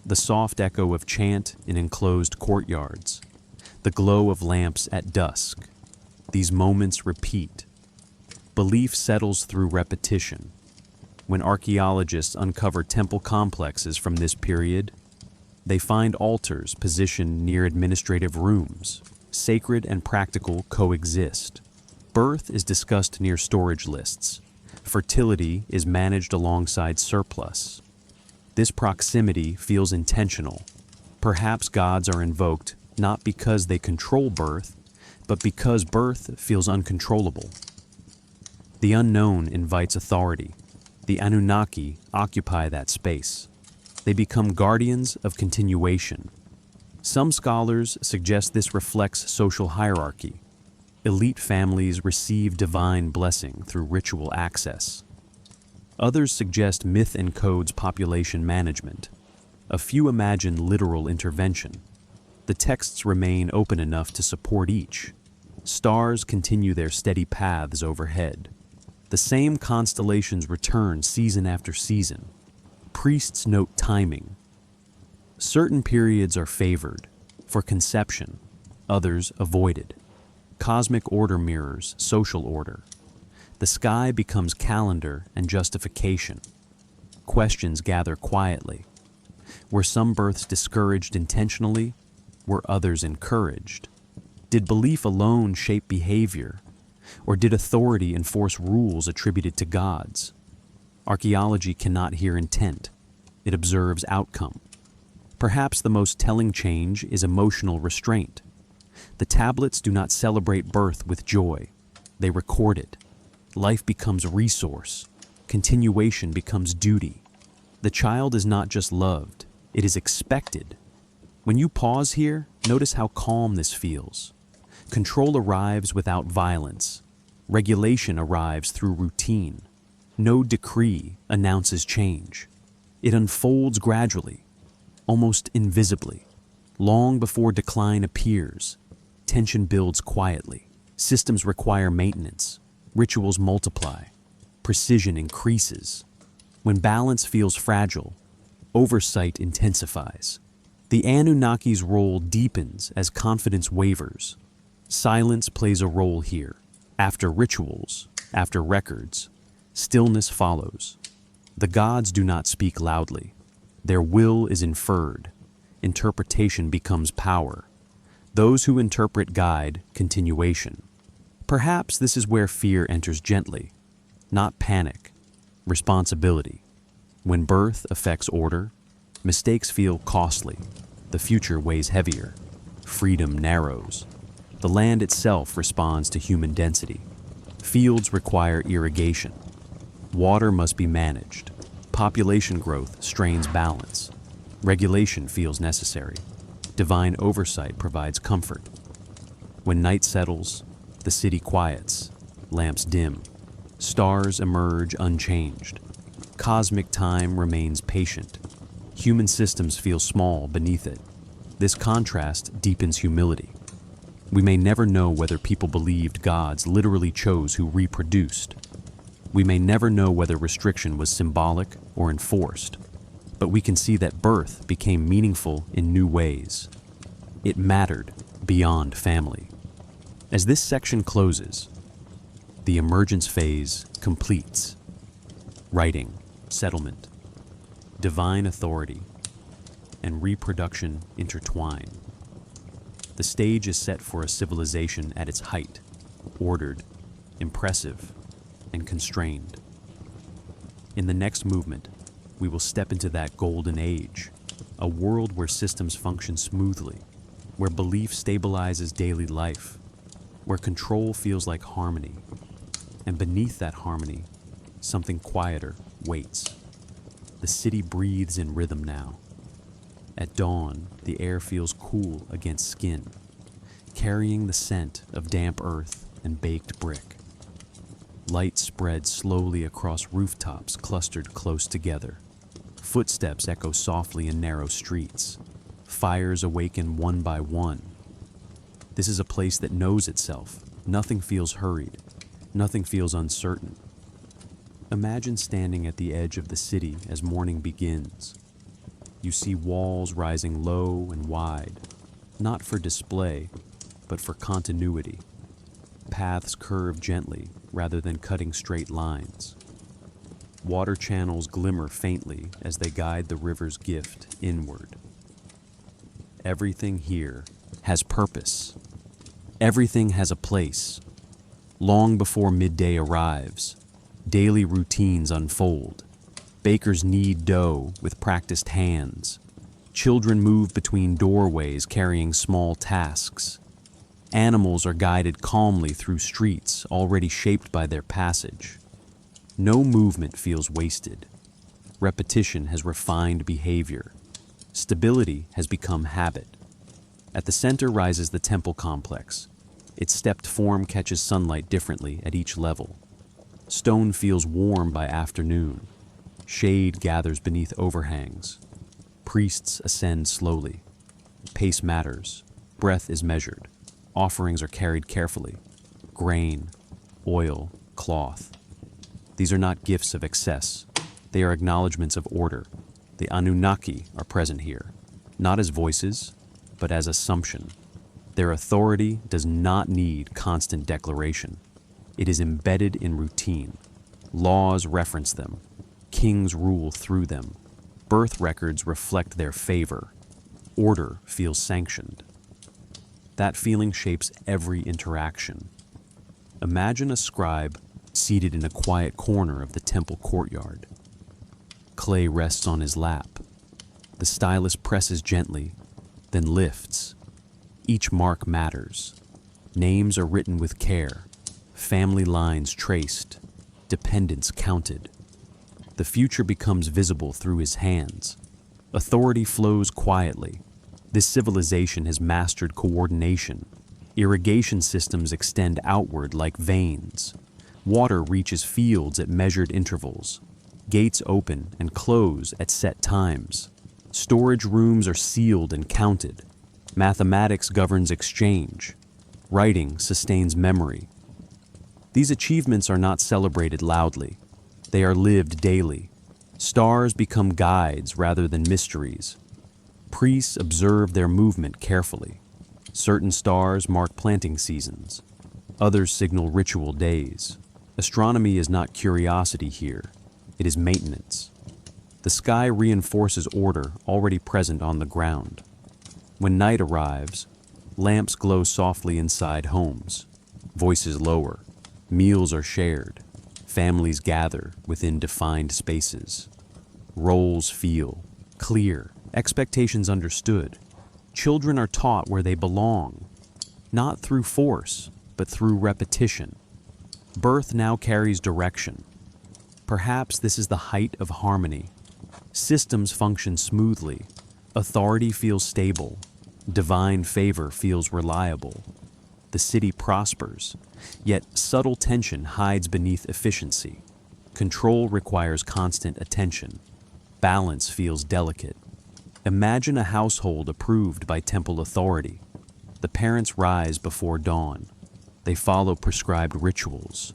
The soft echo of chant in enclosed courtyards. The glow of lamps at dusk. These moments repeat. Belief settles through repetition. When archaeologists uncover temple complexes from this period, they find altars positioned near administrative rooms. Sacred and practical coexist. Birth is discussed near storage lists. Fertility is managed alongside surplus. This proximity feels intentional. Perhaps gods are invoked not because they control birth, but because birth feels uncontrollable. The unknown invites authority. The Anunnaki occupy that space. They become guardians of continuation. Some scholars suggest this reflects social hierarchy. Elite families receive divine blessing through ritual access. Others suggest myth encodes population management. A few imagine literal intervention. The texts remain open enough to support each. Stars continue their steady paths overhead. The same constellations return season after season. Priests note timing. Certain periods are favored for conception, others avoided. Cosmic order mirrors social order. The sky becomes calendar and justification. Questions gather quietly. Were some births discouraged intentionally? Were others encouraged? Did belief alone shape behavior? Or did authority enforce rules attributed to gods? Archaeology cannot hear intent. It observes outcome. Perhaps the most telling change is emotional restraint. The tablets do not celebrate birth with joy. They record it. Life becomes resource. Continuation becomes duty. The child is not just loved, it is expected. When you pause here, notice how calm this feels. Control arrives without violence. Regulation arrives through routine. No decree announces change. It unfolds gradually, almost invisibly. Long before decline appears, tension builds quietly. Systems require maintenance. Rituals multiply. Precision increases. When balance feels fragile, oversight intensifies. The Anunnaki's role deepens as confidence wavers. Silence plays a role here. After rituals, after records, stillness follows. The gods do not speak loudly. Their will is inferred. Interpretation becomes power. Those who interpret guide continuation. Perhaps this is where fear enters gently. Not panic, responsibility. When birth affects order, mistakes feel costly. The future weighs heavier. Freedom narrows. The land itself responds to human density. Fields require irrigation. Water must be managed. Population growth strains balance. Regulation feels necessary. Divine oversight provides comfort. When night settles, the city quiets. Lamps dim. Stars emerge unchanged. Cosmic time remains patient. Human systems feel small beneath it. This contrast deepens humility. We may never know whether people believed gods literally chose who reproduced. We may never know whether restriction was symbolic or enforced. But we can see that birth became meaningful in new ways. It mattered beyond family. As this section closes, the emergence phase completes. Writing, settlement, divine authority, and reproduction intertwine. The stage is set for a civilization at its height, ordered, impressive, and constrained. In the next movement, we will step into that golden age, a world where systems function smoothly, where belief stabilizes daily life, where control feels like harmony, and beneath that harmony, something quieter waits. The city breathes in rhythm now. At dawn, the air feels cool against skin, carrying the scent of damp earth and baked brick. Light spreads slowly across rooftops clustered close together. Footsteps echo softly in narrow streets. Fires awaken one by one. This is a place that knows itself. Nothing feels hurried. Nothing feels uncertain. Imagine standing at the edge of the city as morning begins. You see walls rising low and wide, not for display, but for continuity. Paths curve gently rather than cutting straight lines. Water channels glimmer faintly as they guide the river's gift inward. Everything here has purpose. Everything has a place. Long before midday arrives, daily routines unfold. Bakers knead dough with practiced hands. Children move between doorways carrying small tasks. Animals are guided calmly through streets already shaped by their passage. No movement feels wasted. Repetition has refined behavior. Stability has become habit. At the center rises the temple complex. Its stepped form catches sunlight differently at each level. Stone feels warm by afternoon. Shade gathers beneath overhangs. Priests ascend slowly. Pace matters. Breath is measured. Offerings are carried carefully. Grain, oil, cloth. These are not gifts of excess. They are acknowledgments of order. The Anunnaki are present here, not as voices, but as assumption. Their authority does not need constant declaration. It is embedded in routine. Laws reference them. Kings rule through them. Birth records reflect their favor. Order feels sanctioned. That feeling shapes every interaction. Imagine a scribe seated in a quiet corner of the temple courtyard. Clay rests on his lap. The stylus presses gently, then lifts. Each mark matters. Names are written with care, family lines traced, dependents counted. The future becomes visible through his hands. Authority flows quietly. This civilization has mastered coordination. Irrigation systems extend outward like veins. Water reaches fields at measured intervals. Gates open and close at set times. Storage rooms are sealed and counted. Mathematics governs exchange. Writing sustains memory. These achievements are not celebrated loudly. They are lived daily. Stars become guides rather than mysteries. Priests observe their movement carefully. Certain stars mark planting seasons. Others signal ritual days. Astronomy is not curiosity here. It is maintenance. The sky reinforces order already present on the ground. When night arrives, lamps glow softly inside homes. Voices lower. Meals are shared. Families gather within defined spaces. Roles feel clear. Expectations understood. Children are taught where they belong, not through force, but through repetition. Birth now carries direction. Perhaps this is the height of harmony. Systems function smoothly. Authority feels stable. Divine favor feels reliable. The city prospers, yet subtle tension hides beneath efficiency. Control requires constant attention. Balance feels delicate. Imagine a household approved by temple authority. The parents rise before dawn. They follow prescribed rituals.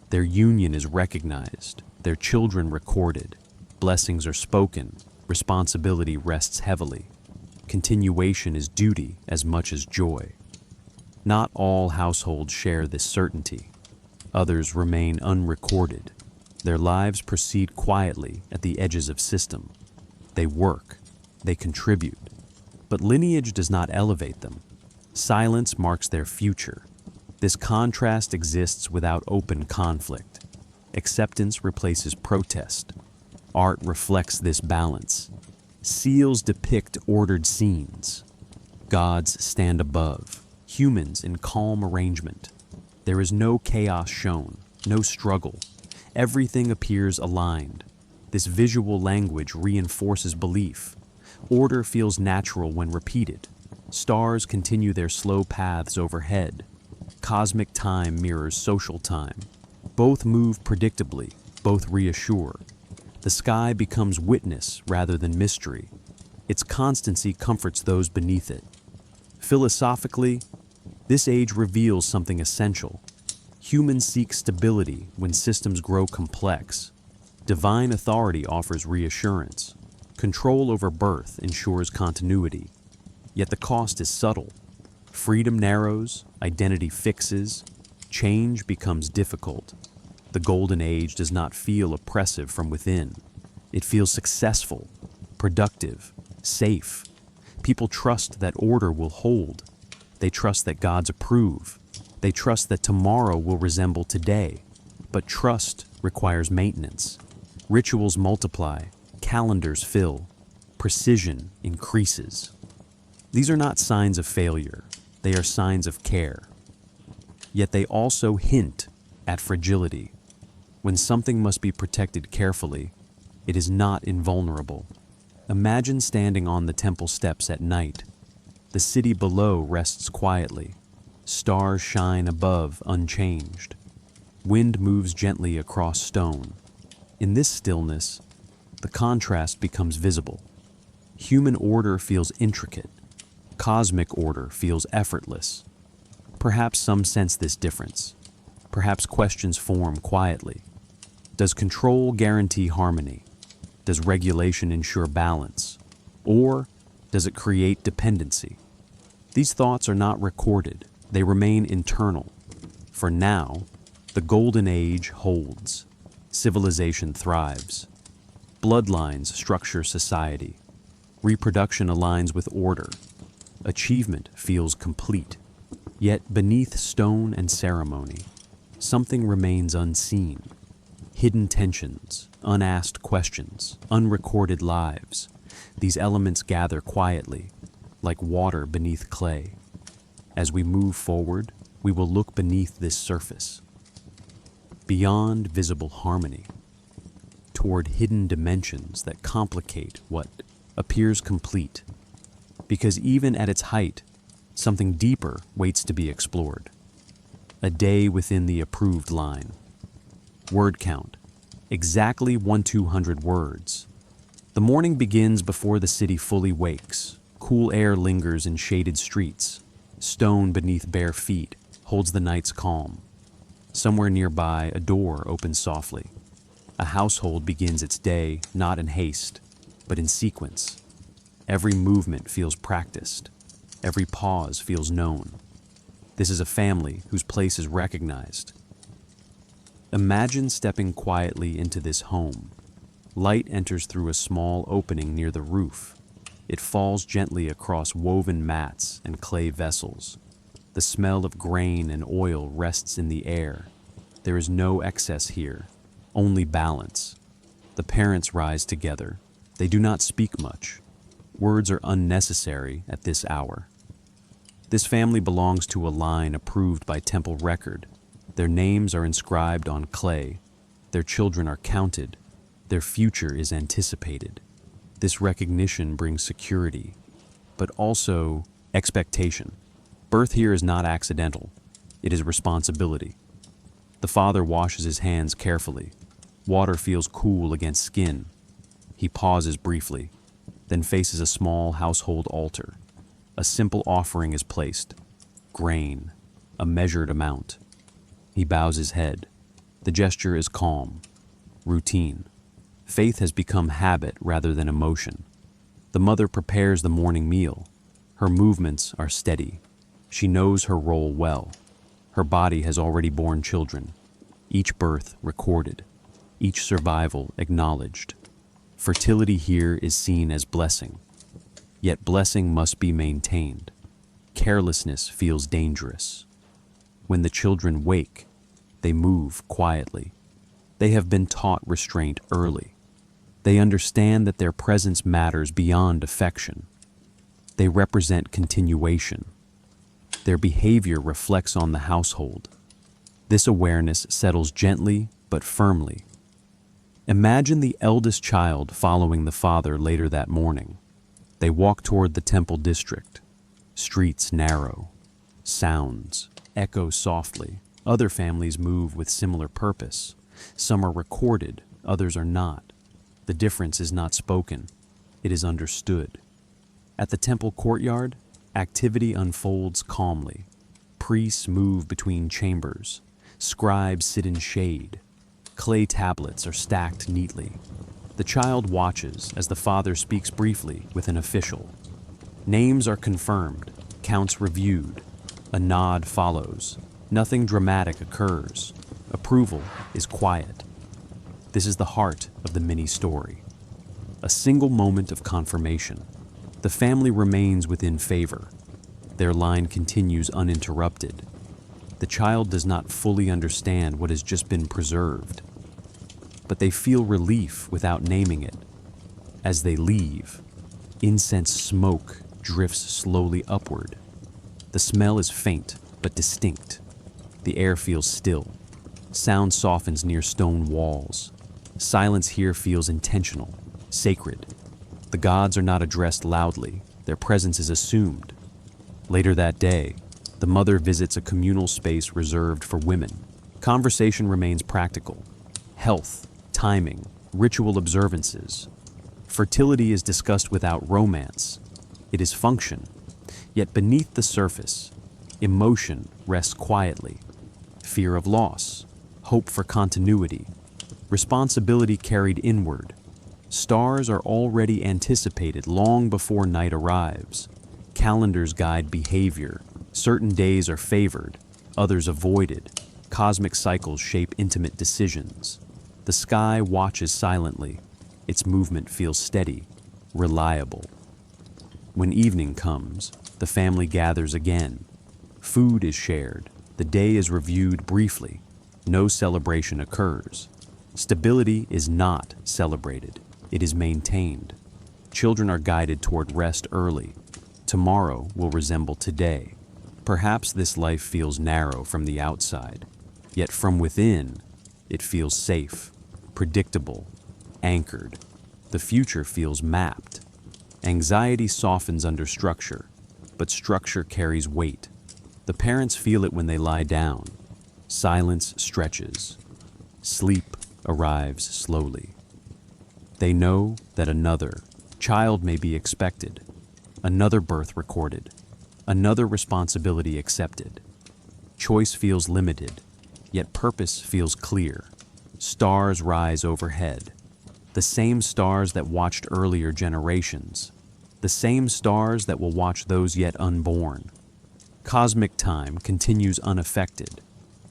Their union is recognized, their children recorded. Blessings are spoken, responsibility rests heavily. Continuation is duty as much as joy. Not all households share this certainty. Others remain unrecorded. Their lives proceed quietly at the edges of system. They work, they contribute, but lineage does not elevate them. Silence marks their future. This contrast exists without open conflict. Acceptance replaces protest. Art reflects this balance. Seals depict ordered scenes. Gods stand above, humans in calm arrangement. There is no chaos shown, no struggle. Everything appears aligned. This visual language reinforces belief. Order feels natural when repeated. Stars continue their slow paths overhead. Cosmic time mirrors social time. Both move predictably, both reassure. The sky becomes witness rather than mystery. Its constancy comforts those beneath it. Philosophically, this age reveals something essential. Humans seek stability when systems grow complex. Divine authority offers reassurance. Control over birth ensures continuity. Yet the cost is subtle. Freedom narrows, identity fixes, change becomes difficult. The golden age does not feel oppressive from within. It feels successful, productive, safe. People trust that order will hold. They trust that gods approve. They trust that tomorrow will resemble today. But trust requires maintenance. Rituals multiply, calendars fill, precision increases. These are not signs of failure. They are signs of care. Yet they also hint at fragility. When something must be protected carefully, it is not invulnerable. Imagine standing on the temple steps at night. The city below rests quietly. Stars shine above unchanged. Wind moves gently across stone. In this stillness, the contrast becomes visible. Human order feels intricate. Cosmic order feels effortless. Perhaps some sense this difference. Perhaps questions form quietly. Does control guarantee harmony? Does regulation ensure balance? Or does it create dependency? These thoughts are not recorded. They remain internal. For now, the golden age holds. Civilization thrives. Bloodlines structure society. Reproduction aligns with order. Achievement feels complete. Yet beneath stone and ceremony, something remains unseen. Hidden tensions, unasked questions, unrecorded lives. These elements gather quietly, like water beneath clay. As we move forward, we will look beneath this surface, beyond visible harmony, toward hidden dimensions that complicate what appears complete. Because even at its height, something deeper waits to be explored. A day within the approved line. Word count, exactly 1,200 words. The morning begins before the city fully wakes. Cool air lingers in shaded streets. Stone beneath bare feet holds the night's calm. Somewhere nearby, a door opens softly. A household begins its day not in haste, but in sequence. Every movement feels practiced. Every pause feels known. This is a family whose place is recognized. Imagine stepping quietly into this home. Light enters through a small opening near the roof. It falls gently across woven mats and clay vessels. The smell of grain and oil rests in the air. There is no excess here, only balance. The parents rise together. They do not speak much. Words are unnecessary at this hour. This family belongs to a line approved by temple record. Their names are inscribed on clay. Their children are counted. Their future is anticipated. This recognition brings security, but also expectation. Birth here is not accidental. It is responsibility. The father washes his hands carefully. Water feels cool against skin. He pauses briefly, then faces a small household altar. A simple offering is placed. Grain, a measured amount. He bows his head. The gesture is calm, routine. Faith has become habit rather than emotion. The mother prepares the morning meal. Her movements are steady. She knows her role well. Her body has already borne children. Each birth recorded. Each survival acknowledged. Fertility here is seen as blessing. Yet blessing must be maintained. Carelessness feels dangerous. When the children wake, they move quietly. They have been taught restraint early. They understand that their presence matters beyond affection. They represent continuation. Their behavior reflects on the household. This awareness settles gently but firmly. Imagine the eldest child following the father later that morning. They walk toward the temple district. Streets narrow. Sounds echo softly. Other families move with similar purpose. Some are recorded, others are not. The difference is not spoken. It is understood. At the temple courtyard, activity unfolds calmly. Priests move between chambers. Scribes sit in shade. Clay tablets are stacked neatly. The child watches as the father speaks briefly with an official. Names are confirmed, counts reviewed. A nod follows. Nothing dramatic occurs. approval is quiet. This is the heart of the mini story. A single moment of confirmation. The family remains within favor. Their line continues uninterrupted. The child does not fully understand what has just been preserved, but they feel relief without naming it. As they leave, incense smoke drifts slowly upward. The smell is faint but distinct. The air feels still. Sound softens near stone walls. Silence here feels intentional, sacred. The gods are not addressed loudly. Their presence is assumed. Later that day, the mother visits a communal space reserved for women. Conversation remains practical. Health, timing, ritual observances. Fertility is discussed without romance. It is function. Yet beneath the surface, emotion rests quietly. Fear of loss, hope for continuity, responsibility carried inward. Stars are already anticipated long before night arrives. Calendars guide behavior. Certain days are favored, others avoided. Cosmic cycles shape intimate decisions. The sky watches silently. Its movement feels steady, reliable. When evening comes, the family gathers again. Food is shared. The day is reviewed briefly. No celebration occurs. Stability is not celebrated. It is maintained. Children are guided toward rest early. Tomorrow will resemble today. Perhaps this life feels narrow from the outside, yet from within, it feels safe, predictable, anchored. The future feels mapped. Anxiety softens under structure, but structure carries weight. The parents feel it when they lie down. Silence stretches. Sleep arrives slowly. They know that another child may be expected, another birth recorded, another responsibility accepted. Choice feels limited, yet purpose feels clear. Stars rise overhead. The same stars that watched earlier generations. The same stars that will watch those yet unborn. Cosmic time continues unaffected.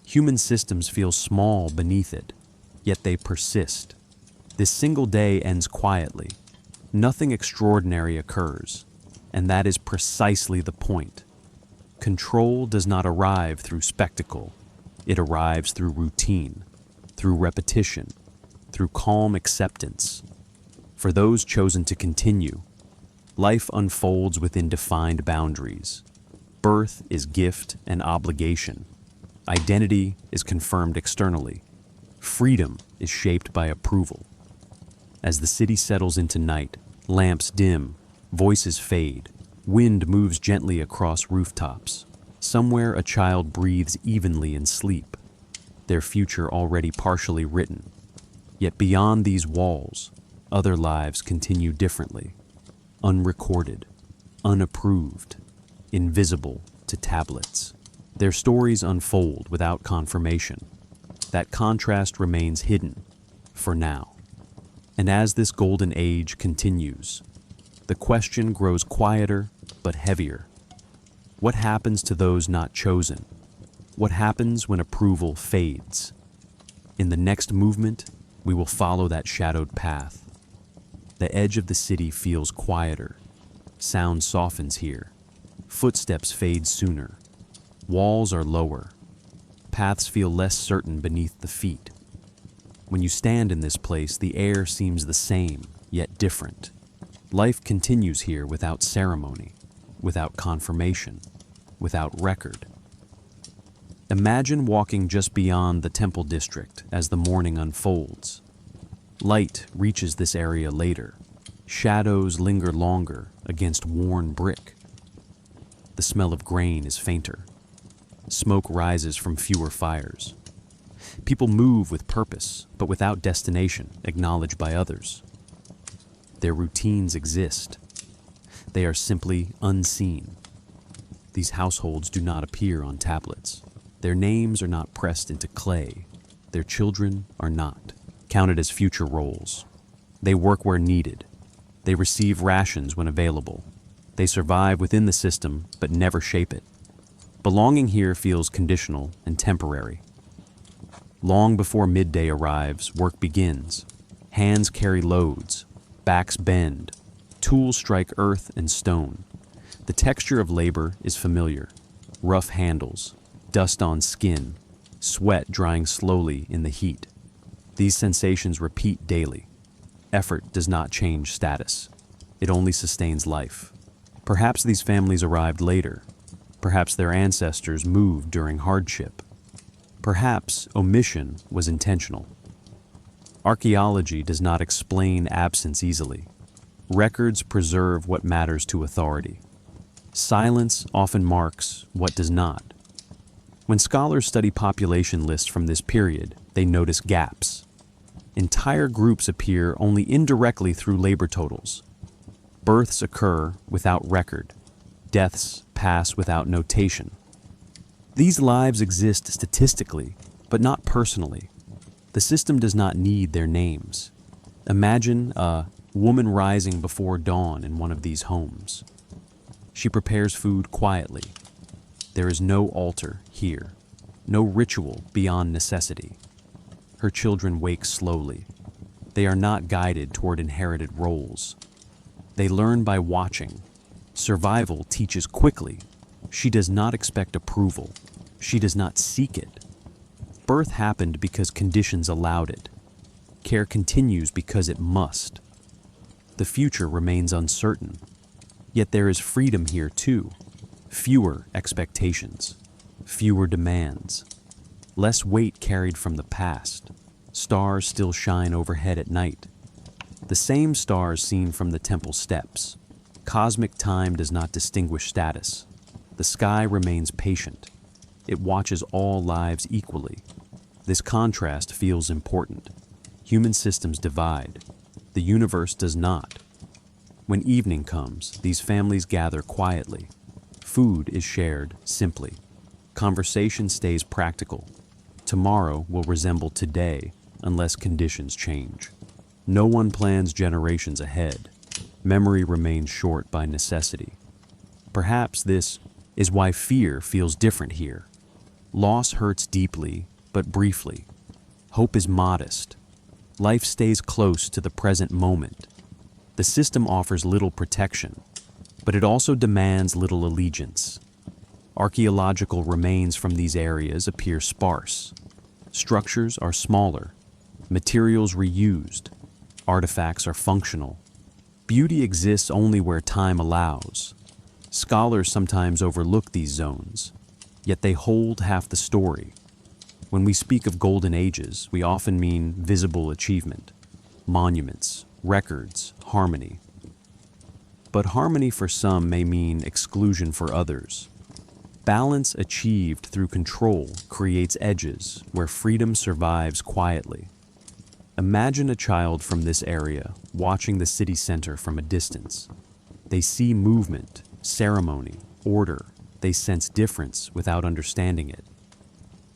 Human systems feel small beneath it, yet they persist. This single day ends quietly. Nothing extraordinary occurs. And that is precisely the point. Control does not arrive through spectacle. It arrives through routine, through repetition, through calm acceptance. For those chosen to continue, life unfolds within defined boundaries. Birth is gift and obligation. Identity is confirmed externally. Freedom is shaped by approval. As the city settles into night, lamps dim, voices fade. Wind moves gently across rooftops. Somewhere a child breathes evenly in sleep, their future already partially written. Yet beyond these walls, other lives continue differently, unrecorded, unapproved, invisible to tablets. Their stories unfold without confirmation. That contrast remains hidden, for now. And as this golden age continues, the question grows quieter but heavier. What happens to those not chosen? What happens when approval fades? In the next movement, we will follow that shadowed path. The edge of the city feels quieter. Sound softens here. Footsteps fade sooner. Walls are lower. Paths feel less certain beneath the feet. When you stand in this place, the air seems the same, yet different. Life continues here without ceremony, without confirmation, without record. Imagine walking just beyond the temple district as the morning unfolds. Light reaches this area later. Shadows linger longer against worn brick. The smell of grain is fainter. Smoke rises from fewer fires. People move with purpose, but without destination, acknowledged by others. Their routines exist. They are simply unseen. These households do not appear on tablets. Their names are not pressed into clay. Their children are not counted as future roles. They work where needed. They receive rations when available. They survive within the system, but never shape it. Belonging here feels conditional and temporary. Long before midday arrives, work begins. Hands carry loads, backs bend, tools strike earth and stone. The texture of labor is familiar. Rough handles, dust on skin, sweat drying slowly in the heat. These sensations repeat daily. Effort does not change status. It only sustains life. Perhaps these families arrived later. Perhaps their ancestors moved during hardship. Perhaps omission was intentional. Archaeology does not explain absence easily. Records preserve what matters to authority. Silence often marks what does not. When scholars study population lists from this period, they notice gaps. Entire groups appear only indirectly through labor totals. Births occur without record. Deaths pass without notation. These lives exist statistically, but not personally. The system does not need their names. Imagine a woman rising before dawn in one of these homes. She prepares food quietly. There is no altar here, no ritual beyond necessity. Her children wake slowly. They are not guided toward inherited roles. They learn by watching. Survival teaches quickly. She does not expect approval. She does not seek it. Birth happened because conditions allowed it. Care continues because it must. The future remains uncertain. Yet there is freedom here too. Fewer expectations, fewer demands, less weight carried from the past. Stars still shine overhead at night. The same stars seen from the temple steps. Cosmic time does not distinguish status. The sky remains patient. It watches all lives equally. This contrast feels important. Human systems divide. The universe does not. When evening comes, these families gather quietly. Food is shared simply. Conversation stays practical. Tomorrow will resemble today unless conditions change. No one plans generations ahead. Memory remains short by necessity. Perhaps this is why fear feels different here. Loss hurts deeply, but briefly. Hope is modest. Life stays close to the present moment. The system offers little protection, but it also demands little allegiance. Archaeological remains from these areas appear sparse. Structures are smaller, materials reused, artifacts are functional. Beauty exists only where time allows. Scholars sometimes overlook these zones, yet they hold half the story. When we speak of golden ages, we often mean visible achievement, monuments, records, harmony. But harmony for some may mean exclusion for others. Balance achieved through control creates edges where freedom survives quietly. Imagine a child from this area watching the city center from a distance. They see movement, ceremony, order. They sense difference without understanding it.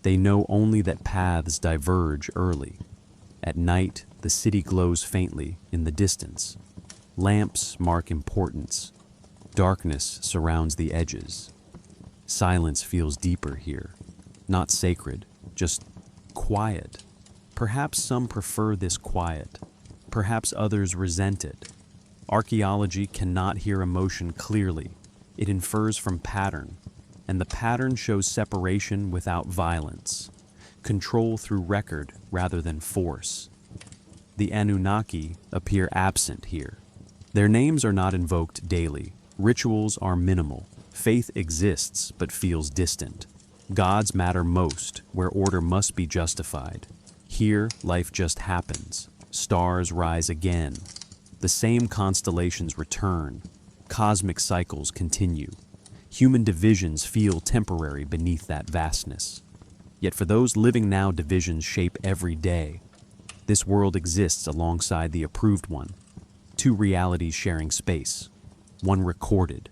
They know only that paths diverge early. At night, the city glows faintly in the distance. Lamps mark importance. Darkness surrounds the edges. Silence feels deeper here. Not sacred, just quiet. Perhaps some prefer this quiet. Perhaps others resent it. Archaeology cannot hear emotion clearly. It infers from pattern, and the pattern shows separation without violence, control through record rather than force. The Anunnaki appear absent here. Their names are not invoked daily. Rituals are minimal. Faith exists but feels distant. Gods matter most, where order must be justified. Here, life just happens. Stars rise again. The same constellations return. Cosmic cycles continue. Human divisions feel temporary beneath that vastness. Yet for those living now, divisions shape every day. This world exists alongside the approved one. Two realities sharing space. One recorded,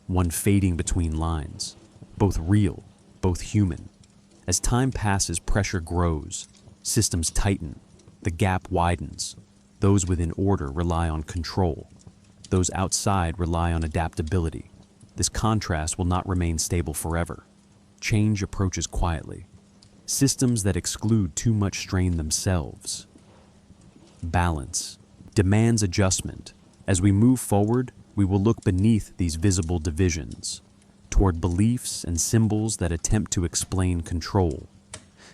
one fading between lines. Both real, both human. As time passes, pressure grows. Systems tighten. The gap widens. Those within order rely on control. Those outside rely on adaptability. This contrast will not remain stable forever. Change approaches quietly. systems that exclude too much strain themselves. Balance demands adjustment. As we move forward, we will look beneath these visible divisions, toward beliefs and symbols that attempt to explain control,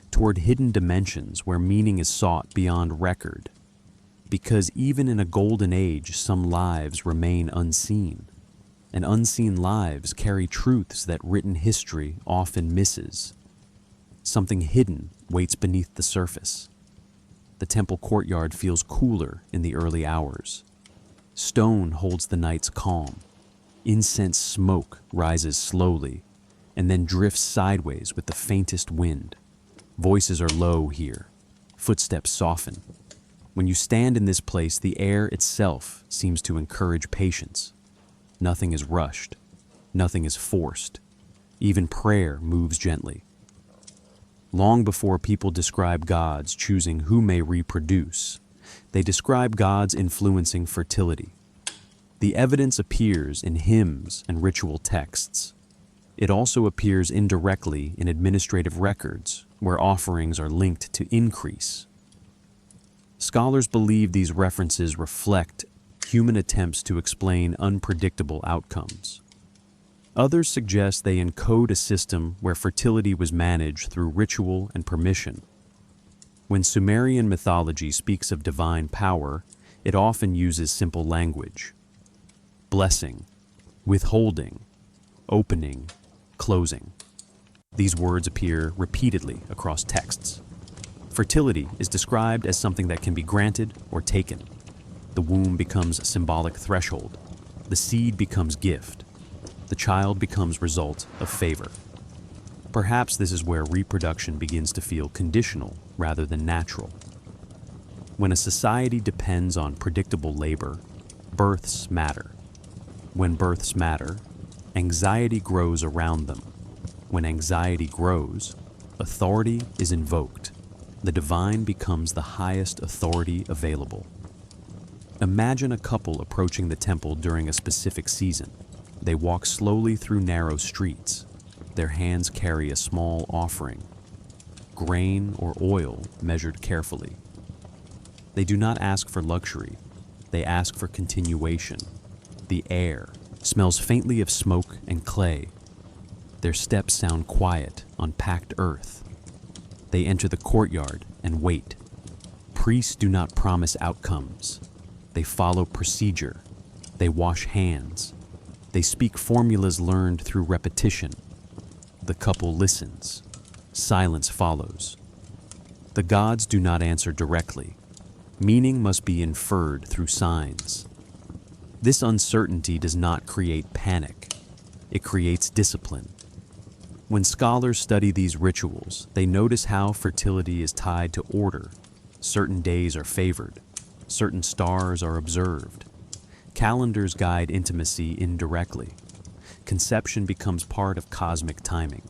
toward hidden dimensions where meaning is sought beyond record. Because even in a golden age, some lives remain unseen, and unseen lives carry truths that written history often misses. Something hidden waits beneath the surface. The temple courtyard feels cooler in the early hours. Stone holds the night's calm. Incense smoke rises slowly and then drifts sideways with the faintest wind. Voices are low here. Footsteps soften. When you stand in this place, the air itself seems to encourage patience. Nothing is rushed. Nothing is forced. Even prayer moves gently. Long before people describe gods choosing who may reproduce, they describe gods influencing fertility. The evidence appears in hymns and ritual texts. It also appears indirectly in administrative records, where offerings are linked to increase. Scholars believe these references reflect human attempts to explain unpredictable outcomes. Others suggest they encode a system where fertility was managed through ritual and permission. When Sumerian mythology speaks of divine power, it often uses simple language. Blessing, withholding, opening, closing. These words appear repeatedly across texts. Fertility is described as something that can be granted or taken. The womb becomes a symbolic threshold. The seed becomes gift. The child becomes result of favor. Perhaps this is where reproduction begins to feel conditional rather than natural. When a society depends on predictable labor, births matter. When births matter, anxiety grows around them. When anxiety grows, authority is invoked. The divine becomes the highest authority available. Imagine a couple approaching the temple during a specific season. They walk slowly through narrow streets. Their hands carry a small offering, grain or oil measured carefully. They do not ask for luxury. They ask for continuation. The air smells faintly of smoke and clay. Their steps sound quiet on packed earth. They enter the courtyard and wait. Priests do not promise outcomes. They follow procedure. They wash hands. They speak formulas learned through repetition. The couple listens. Silence follows. The gods do not answer directly. Meaning must be inferred through signs. This uncertainty does not create panic. It creates discipline. When scholars study these rituals, they notice how fertility is tied to order. Certain days are favored. Certain stars are observed. Calendars guide intimacy indirectly. Conception becomes part of cosmic timing.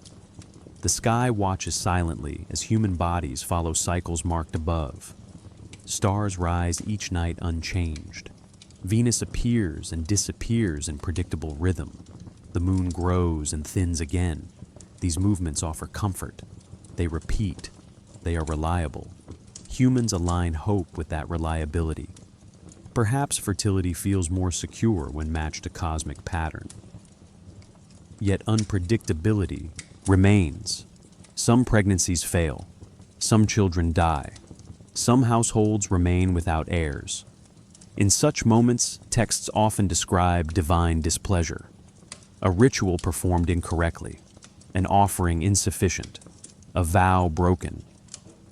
The sky watches silently as human bodies follow cycles marked above. Stars rise each night unchanged. Venus appears and disappears in predictable rhythm. The moon grows and thins again. These movements offer comfort. They repeat. They are reliable. Humans align hope with that reliability. Perhaps fertility feels more secure when matched to cosmic pattern. Yet unpredictability remains. Some pregnancies fail. Some children die. Some households remain without heirs. In such moments, texts often describe divine displeasure. A ritual performed incorrectly. An offering insufficient. A vow broken.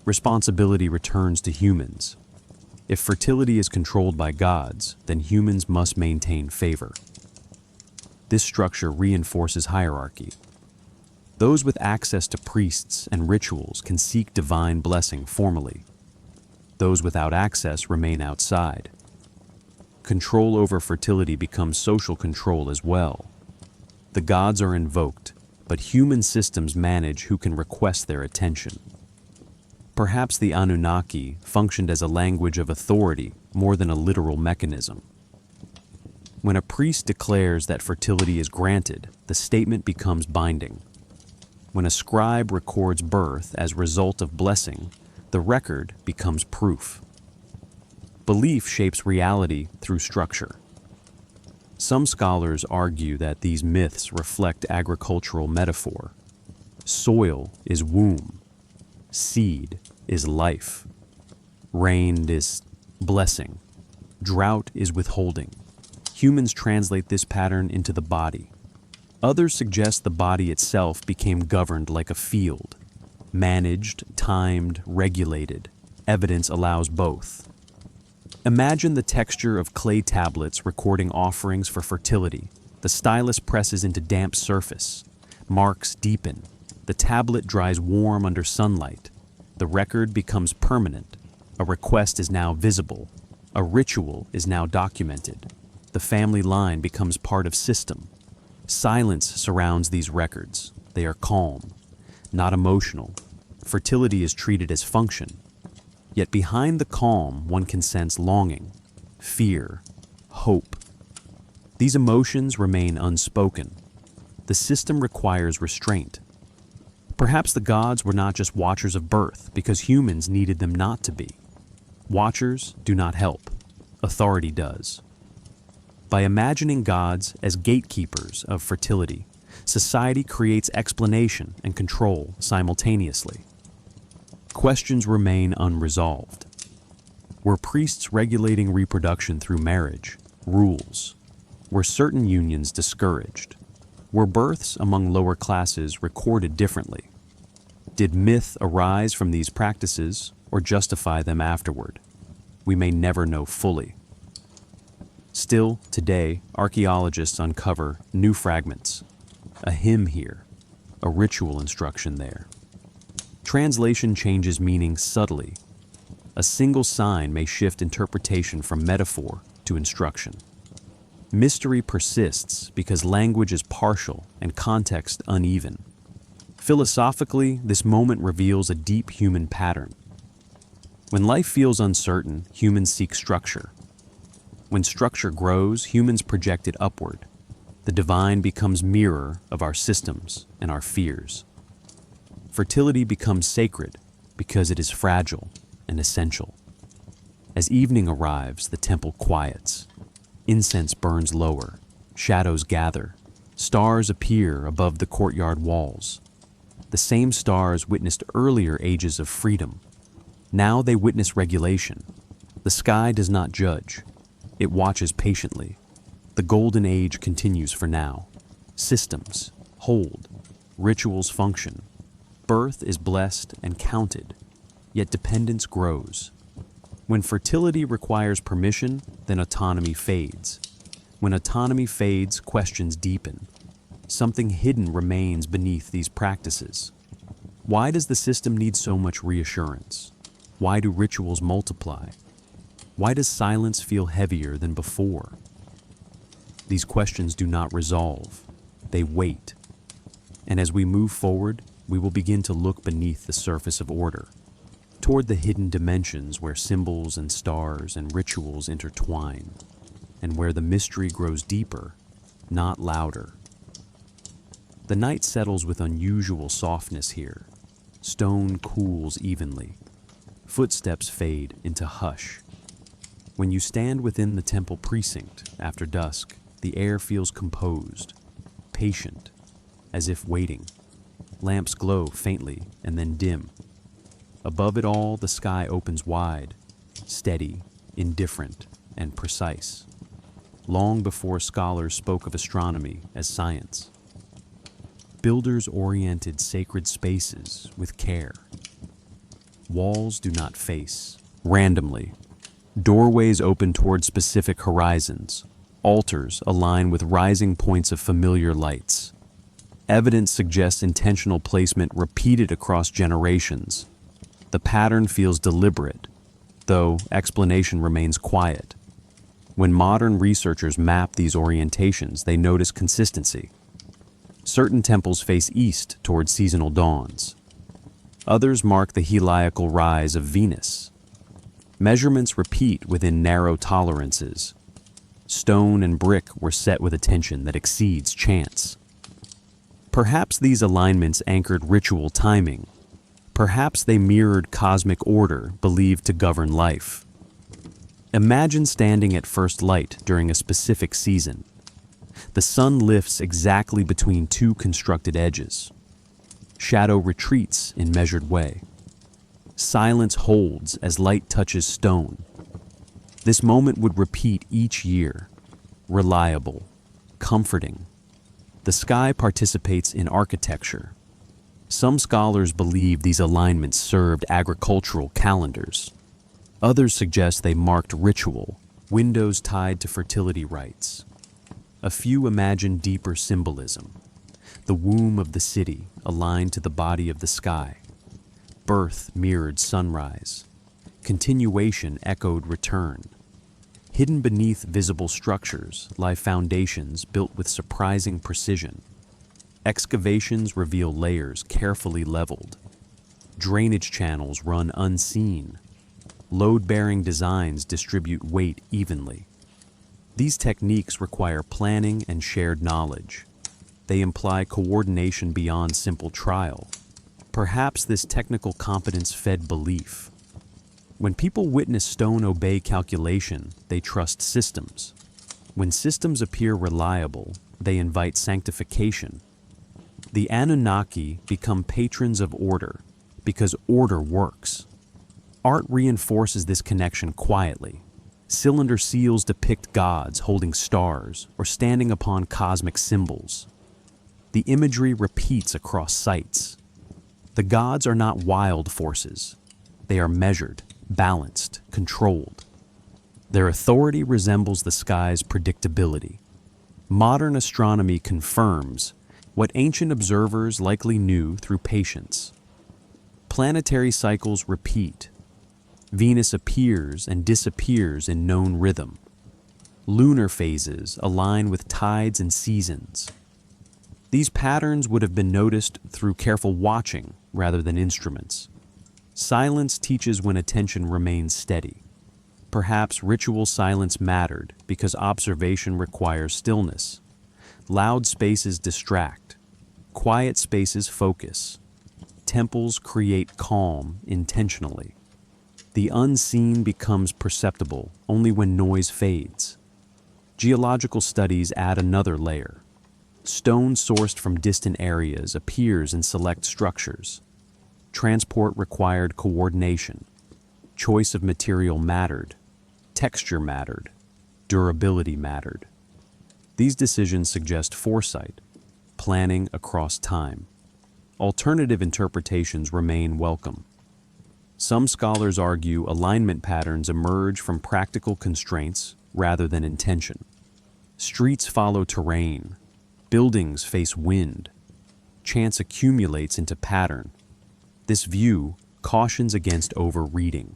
Responsibility returns to humans. If fertility is controlled by gods, then humans must maintain favor. This structure reinforces hierarchy. Those with access to priests and rituals can seek divine blessing formally. Those without access remain outside. Control over fertility becomes social control as well. The gods are invoked, but human systems manage who can request their attention. Perhaps the Anunnaki functioned as a language of authority more than a literal mechanism. When a priest declares that fertility is granted, the statement becomes binding. When a scribe records birth as result of blessing, the record becomes proof. Belief shapes reality through structure. Some scholars argue that these myths reflect agricultural metaphor. Soil is womb, seed is life, rain is blessing, drought is withholding. Humans translate this pattern into the body. Others suggest the body itself became governed like a field, managed, timed, regulated. Evidence allows both. Imagine the texture of clay tablets recording offerings for fertility. The stylus presses into damp surface. Marks deepen. The tablet dries warm under sunlight. The record becomes permanent. A request is now visible. A ritual is now documented. The family line becomes part of system. Silence surrounds these records. They are calm, not emotional. Fertility is treated as function. Yet behind the calm, one can sense longing, fear, hope. These emotions remain unspoken. The system requires restraint. Perhaps the gods were not just watchers of birth because humans needed them not to be. Watchers do not help. Authority does. By imagining gods as gatekeepers of fertility, society creates explanation and control simultaneously. Questions remain unresolved. Were priests regulating reproduction through marriage, rules? Were certain unions discouraged? Were births among lower classes recorded differently? Did myth arise from these practices or justify them afterward? We may never know fully. Still, today, archaeologists uncover new fragments. A hymn here, a ritual instruction there. Translation changes meaning subtly. A single sign may shift interpretation from metaphor to instruction. Mystery persists because language is partial and context uneven. Philosophically, this moment reveals a deep human pattern. When life feels uncertain, humans seek structure. When structure grows, humans project it upward. The divine becomes mirror of our systems and our fears. Fertility becomes sacred because it is fragile and essential. As evening arrives, the temple quiets. Incense burns lower, shadows gather, stars appear above the courtyard walls. The same stars witnessed earlier ages of freedom. Now they witness regulation. The sky does not judge. It watches patiently. The golden age continues for now. Systems hold, rituals function. Birth is blessed and counted, yet dependence grows. When fertility requires permission, then autonomy fades. When autonomy fades, questions deepen. Something hidden remains beneath these practices. Why does the system need so much reassurance? Why do rituals multiply? Why does silence feel heavier than before? These questions do not resolve. They wait. And as we move forward, we will begin to look beneath the surface of order, toward the hidden dimensions where symbols and stars and rituals intertwine, and where the mystery grows deeper, not louder. The night settles with unusual softness here. Stone cools evenly. Footsteps fade into hush. When you stand within the temple precinct after dusk, the air feels composed, patient, as if waiting. Lamps glow faintly and then dim. Above it all, the sky opens wide, steady, indifferent, and precise. Long before scholars spoke of astronomy as science, builders oriented sacred spaces with care. Walls do not face randomly. Doorways open toward specific horizons. Altars align with rising points of familiar lights. Evidence suggests intentional placement repeated across generations. The pattern feels deliberate, though explanation remains quiet. When modern researchers map these orientations, they notice consistency. Certain temples face east toward seasonal dawns. Others mark the heliacal rise of Venus. Measurements repeat within narrow tolerances. Stone and brick were set with attention that exceeds chance. Perhaps these alignments anchored ritual timing. Perhaps they mirrored cosmic order believed to govern life. Imagine standing at first light during a specific season. The sun lifts exactly between two constructed edges. Shadow retreats in measured way. Silence holds as light touches stone. This moment would repeat each year, reliable, comforting. The sky participates in architecture. Some scholars believe these alignments served agricultural calendars. Others suggest they marked ritual, windows tied to fertility rites. A few imagine deeper symbolism. The womb of the city aligned to the body of the sky. Birth mirrored sunrise. Continuation echoed return. Hidden beneath visible structures lie foundations built with surprising precision. Excavations reveal layers carefully leveled. Drainage channels run unseen. Load-bearing designs distribute weight evenly. These techniques require planning and shared knowledge. They imply coordination beyond simple trial. Perhaps this technical competence fed belief. When people witness stone obey calculation, they trust systems. When systems appear reliable, they invite sanctification. The Anunnaki become patrons of order because order works. Art reinforces this connection quietly. Cylinder seals depict gods holding stars or standing upon cosmic symbols. The imagery repeats across sites. The gods are not wild forces. They are measured, balanced, controlled. Their authority resembles the sky's predictability. Modern astronomy confirms what ancient observers likely knew through patience. Planetary cycles repeat. Venus appears and disappears in known rhythm. Lunar phases align with tides and seasons. These patterns would have been noticed through careful watching rather than instruments. Silence teaches when attention remains steady. Perhaps ritual silence mattered because observation requires stillness. Loud spaces distract. Quiet spaces focus. Temples create calm intentionally. The unseen becomes perceptible only when noise fades. Geological studies add another layer. Stone sourced from distant areas appears in select structures. Transport required coordination. Choice of material mattered. Texture mattered. Durability mattered. These decisions suggest foresight, planning across time. Alternative interpretations remain welcome. Some scholars argue alignment patterns emerge from practical constraints rather than intention. Streets follow terrain. Buildings face wind. Chance accumulates into pattern. This view cautions against overreading.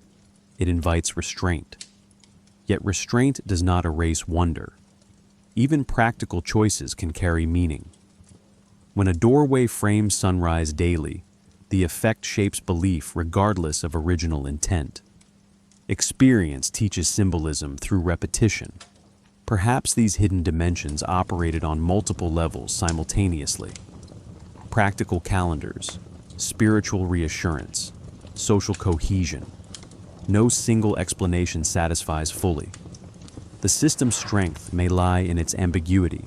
It invites restraint. Yet restraint does not erase wonder. Even practical choices can carry meaning. When a doorway frames sunrise daily, the effect shapes belief regardless of original intent. Experience teaches symbolism through repetition. Perhaps these hidden dimensions operated on multiple levels simultaneously. Practical calendars, spiritual reassurance, social cohesion. No single explanation satisfies fully. The system's strength may lie in its ambiguity.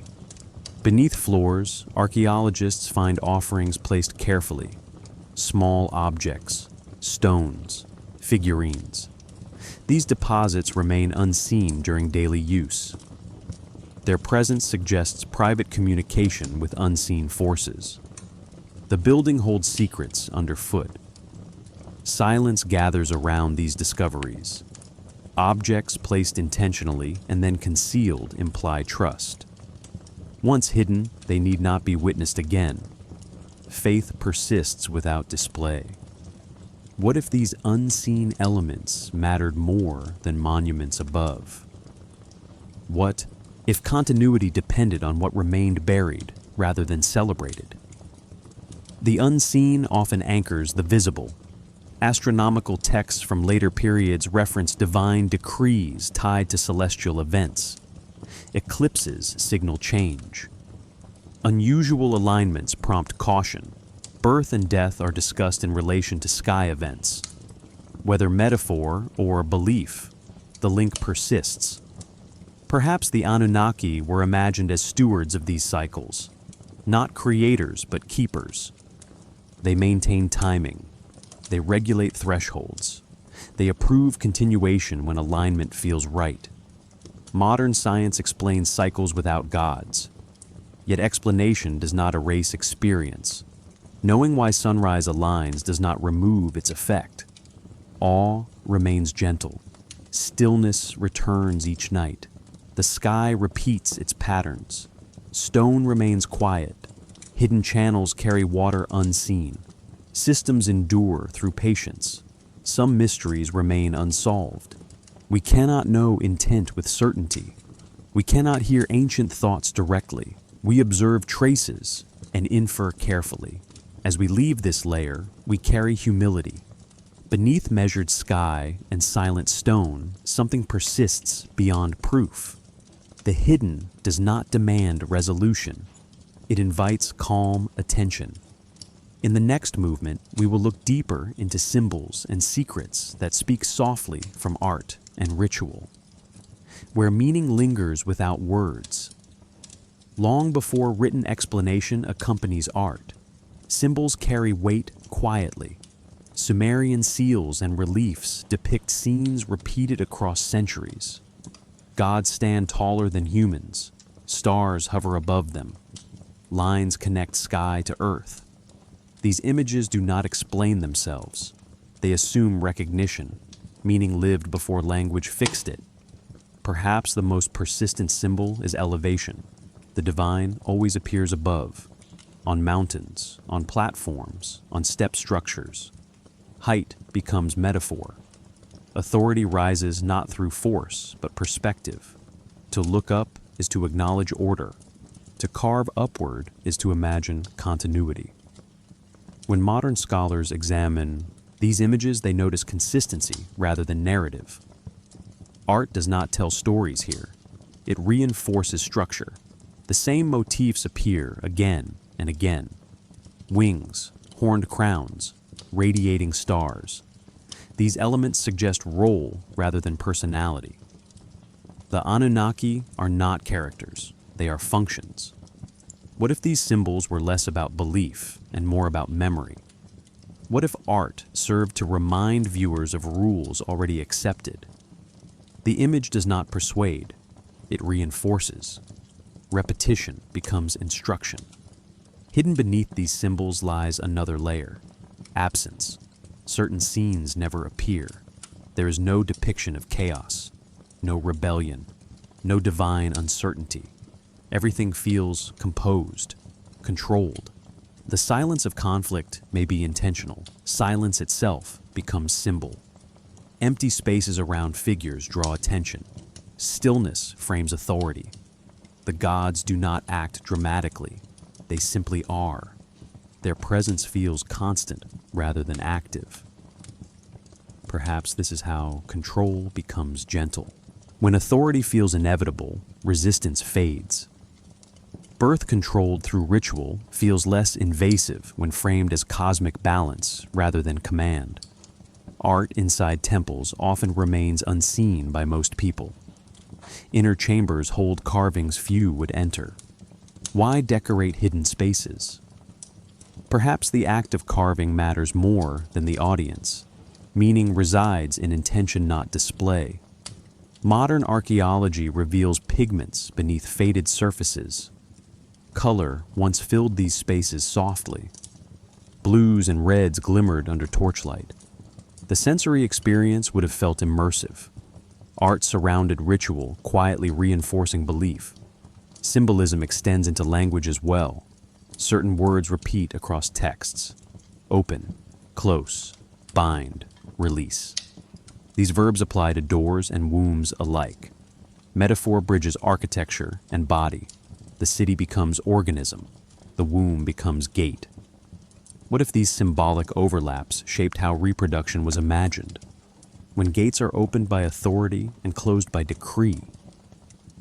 Beneath floors, archaeologists find offerings placed carefully. Small objects, stones, figurines. These deposits remain unseen during daily use. Their presence suggests private communication with unseen forces. The building holds secrets underfoot. Silence gathers around these discoveries. Objects placed intentionally and then concealed imply trust. Once hidden, they need not be witnessed again. Faith persists without display. What if these unseen elements mattered more than monuments above? What if continuity depended on what remained buried rather than celebrated? The unseen often anchors the visible. Astronomical texts from later periods reference divine decrees tied to celestial events. Eclipses signal change. Unusual alignments prompt caution. Birth and death are discussed in relation to sky events. Whether metaphor or belief, the link persists. Perhaps the Anunnaki were imagined as stewards of these cycles, not creators but keepers. They maintain timing. They regulate thresholds. They approve continuation when alignment feels right. Modern science explains cycles without gods. Yet explanation does not erase experience. Knowing why sunrise aligns does not remove its effect. Awe remains gentle. Stillness returns each night. The sky repeats its patterns. Stone remains quiet. Hidden channels carry water unseen. Systems endure through patience. Some mysteries remain unsolved. We cannot know intent with certainty. We cannot hear ancient thoughts directly. We observe traces and infer carefully. As we leave this layer, we carry humility. Beneath measured sky and silent stone, something persists beyond proof. The hidden does not demand resolution. It invites calm attention. In the next movement, we will look deeper into symbols and secrets that speak softly from art and ritual, where meaning lingers without words. Long before written explanation accompanies art, symbols carry weight quietly. Sumerian seals and reliefs depict scenes repeated across centuries. Gods stand taller than humans. Stars hover above them. Lines connect sky to earth. These images do not explain themselves. They assume recognition, meaning lived before language fixed it. Perhaps the most persistent symbol is elevation. The divine always appears above, on mountains, on platforms, on step structures. Height becomes metaphor. Authority rises not through force, but perspective. To look up is to acknowledge order. To carve upward is to imagine continuity. When modern scholars examine these images, they notice consistency rather than narrative. Art does not tell stories here. It reinforces structure. The same motifs appear again and again. Wings, horned crowns, radiating stars. These elements suggest role rather than personality. The Anunnaki are not characters, they are functions. What if these symbols were less about belief and more about memory? What if art served to remind viewers of rules already accepted? The image does not persuade, it reinforces. Repetition becomes instruction. Hidden beneath these symbols lies another layer: absence. Certain scenes never appear. There is no depiction of chaos, no rebellion, no divine uncertainty. Everything feels composed, controlled. The silence of conflict may be intentional. Silence itself becomes symbol. Empty spaces around figures draw attention. Stillness frames authority. The gods do not act dramatically. They simply are. Their presence feels constant rather than active. Perhaps this is how control becomes gentle. When authority feels inevitable, resistance fades. Birth controlled through ritual feels less invasive when framed as cosmic balance rather than command. Art inside temples often remains unseen by most people. Inner chambers hold carvings few would enter. Why decorate hidden spaces? Perhaps the act of carving matters more than the audience. Meaning resides in intention, not display. Modern archaeology reveals pigments beneath faded surfaces. Color once filled these spaces softly. Blues and reds glimmered under torchlight. The sensory experience would have felt immersive. Art surrounded ritual, quietly reinforcing belief. Symbolism extends into language as well. Certain words repeat across texts. Open, close, bind, release. These verbs apply to doors and wombs alike. Metaphor bridges architecture and body. The city becomes organism. The womb becomes gate. What if these symbolic overlaps shaped how reproduction was imagined? When gates are opened by authority and closed by decree,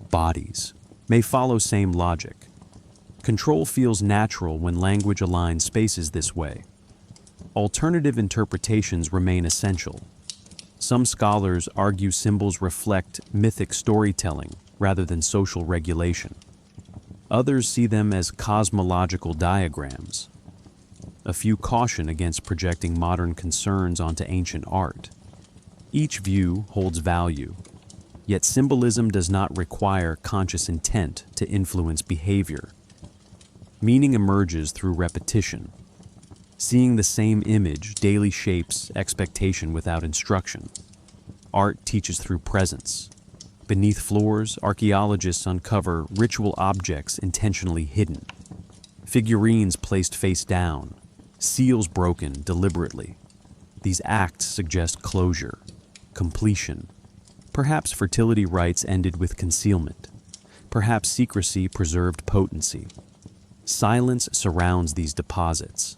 bodies may follow same logic. Control feels natural when language aligns spaces this way. Alternative interpretations remain essential. Some scholars argue symbols reflect mythic storytelling rather than social regulation. Others see them as cosmological diagrams. A few caution against projecting modern concerns onto ancient art. Each view holds value, yet symbolism does not require conscious intent to influence behavior. Meaning emerges through repetition. Seeing the same image daily shapes expectation without instruction. Art teaches through presence. Beneath floors, archaeologists uncover ritual objects intentionally hidden. Figurines placed face down, seals broken deliberately. These acts suggest closure, completion. Perhaps fertility rites ended with concealment. Perhaps secrecy preserved potency. Silence surrounds these deposits.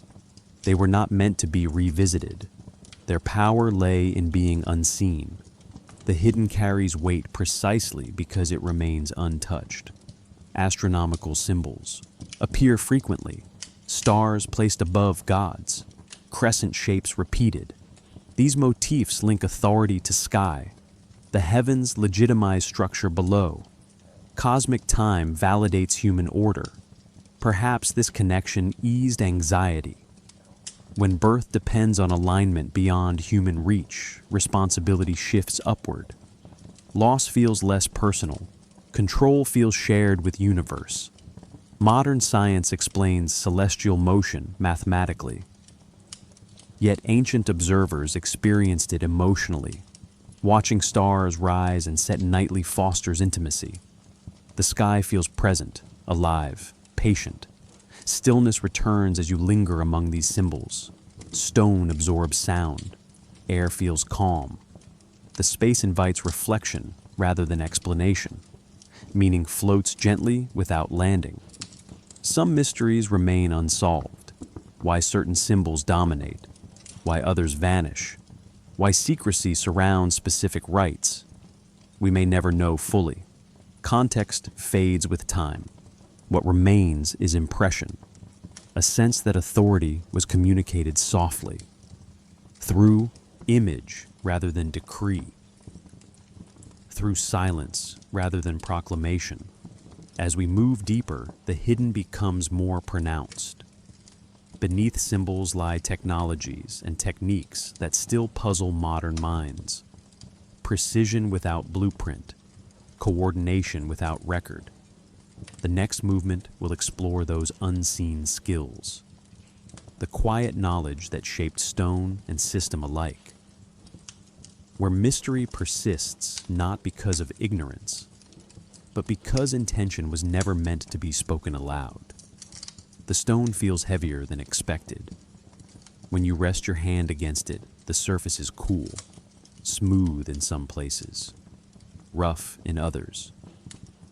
They were not meant to be revisited. Their power lay in being unseen. The hidden carries weight precisely because it remains untouched. Astronomical symbols appear frequently. Stars placed above gods. Crescent shapes repeated. These motifs link authority to sky. The heavens legitimize structure below. Cosmic time validates human order. Perhaps this connection eased anxiety. When birth depends on alignment beyond human reach, responsibility shifts upward. Loss feels less personal. Control feels shared with universe. Modern science explains celestial motion mathematically. Yet ancient observers experienced it emotionally. Watching stars rise and set nightly fosters intimacy. The sky feels present, alive, patient. Stillness returns as you linger among these symbols. Stone absorbs sound. Air feels calm. The space invites reflection rather than explanation. Meaning floats gently without landing. Some mysteries remain unsolved. Why certain symbols dominate. Why others vanish. Why secrecy surrounds specific rites. We may never know fully. Context fades with time. What remains is impression, a sense that authority was communicated softly, through image rather than decree, through silence rather than proclamation. As we move deeper, the hidden becomes more pronounced. Beneath symbols lie technologies and techniques that still puzzle modern minds. Precision without blueprint, coordination without record. The next movement will explore those unseen skills. The quiet knowledge that shaped stone and system alike. Where mystery persists not because of ignorance, but because intention was never meant to be spoken aloud. The stone feels heavier than expected. When you rest your hand against it, the surface is cool, smooth in some places, rough in others.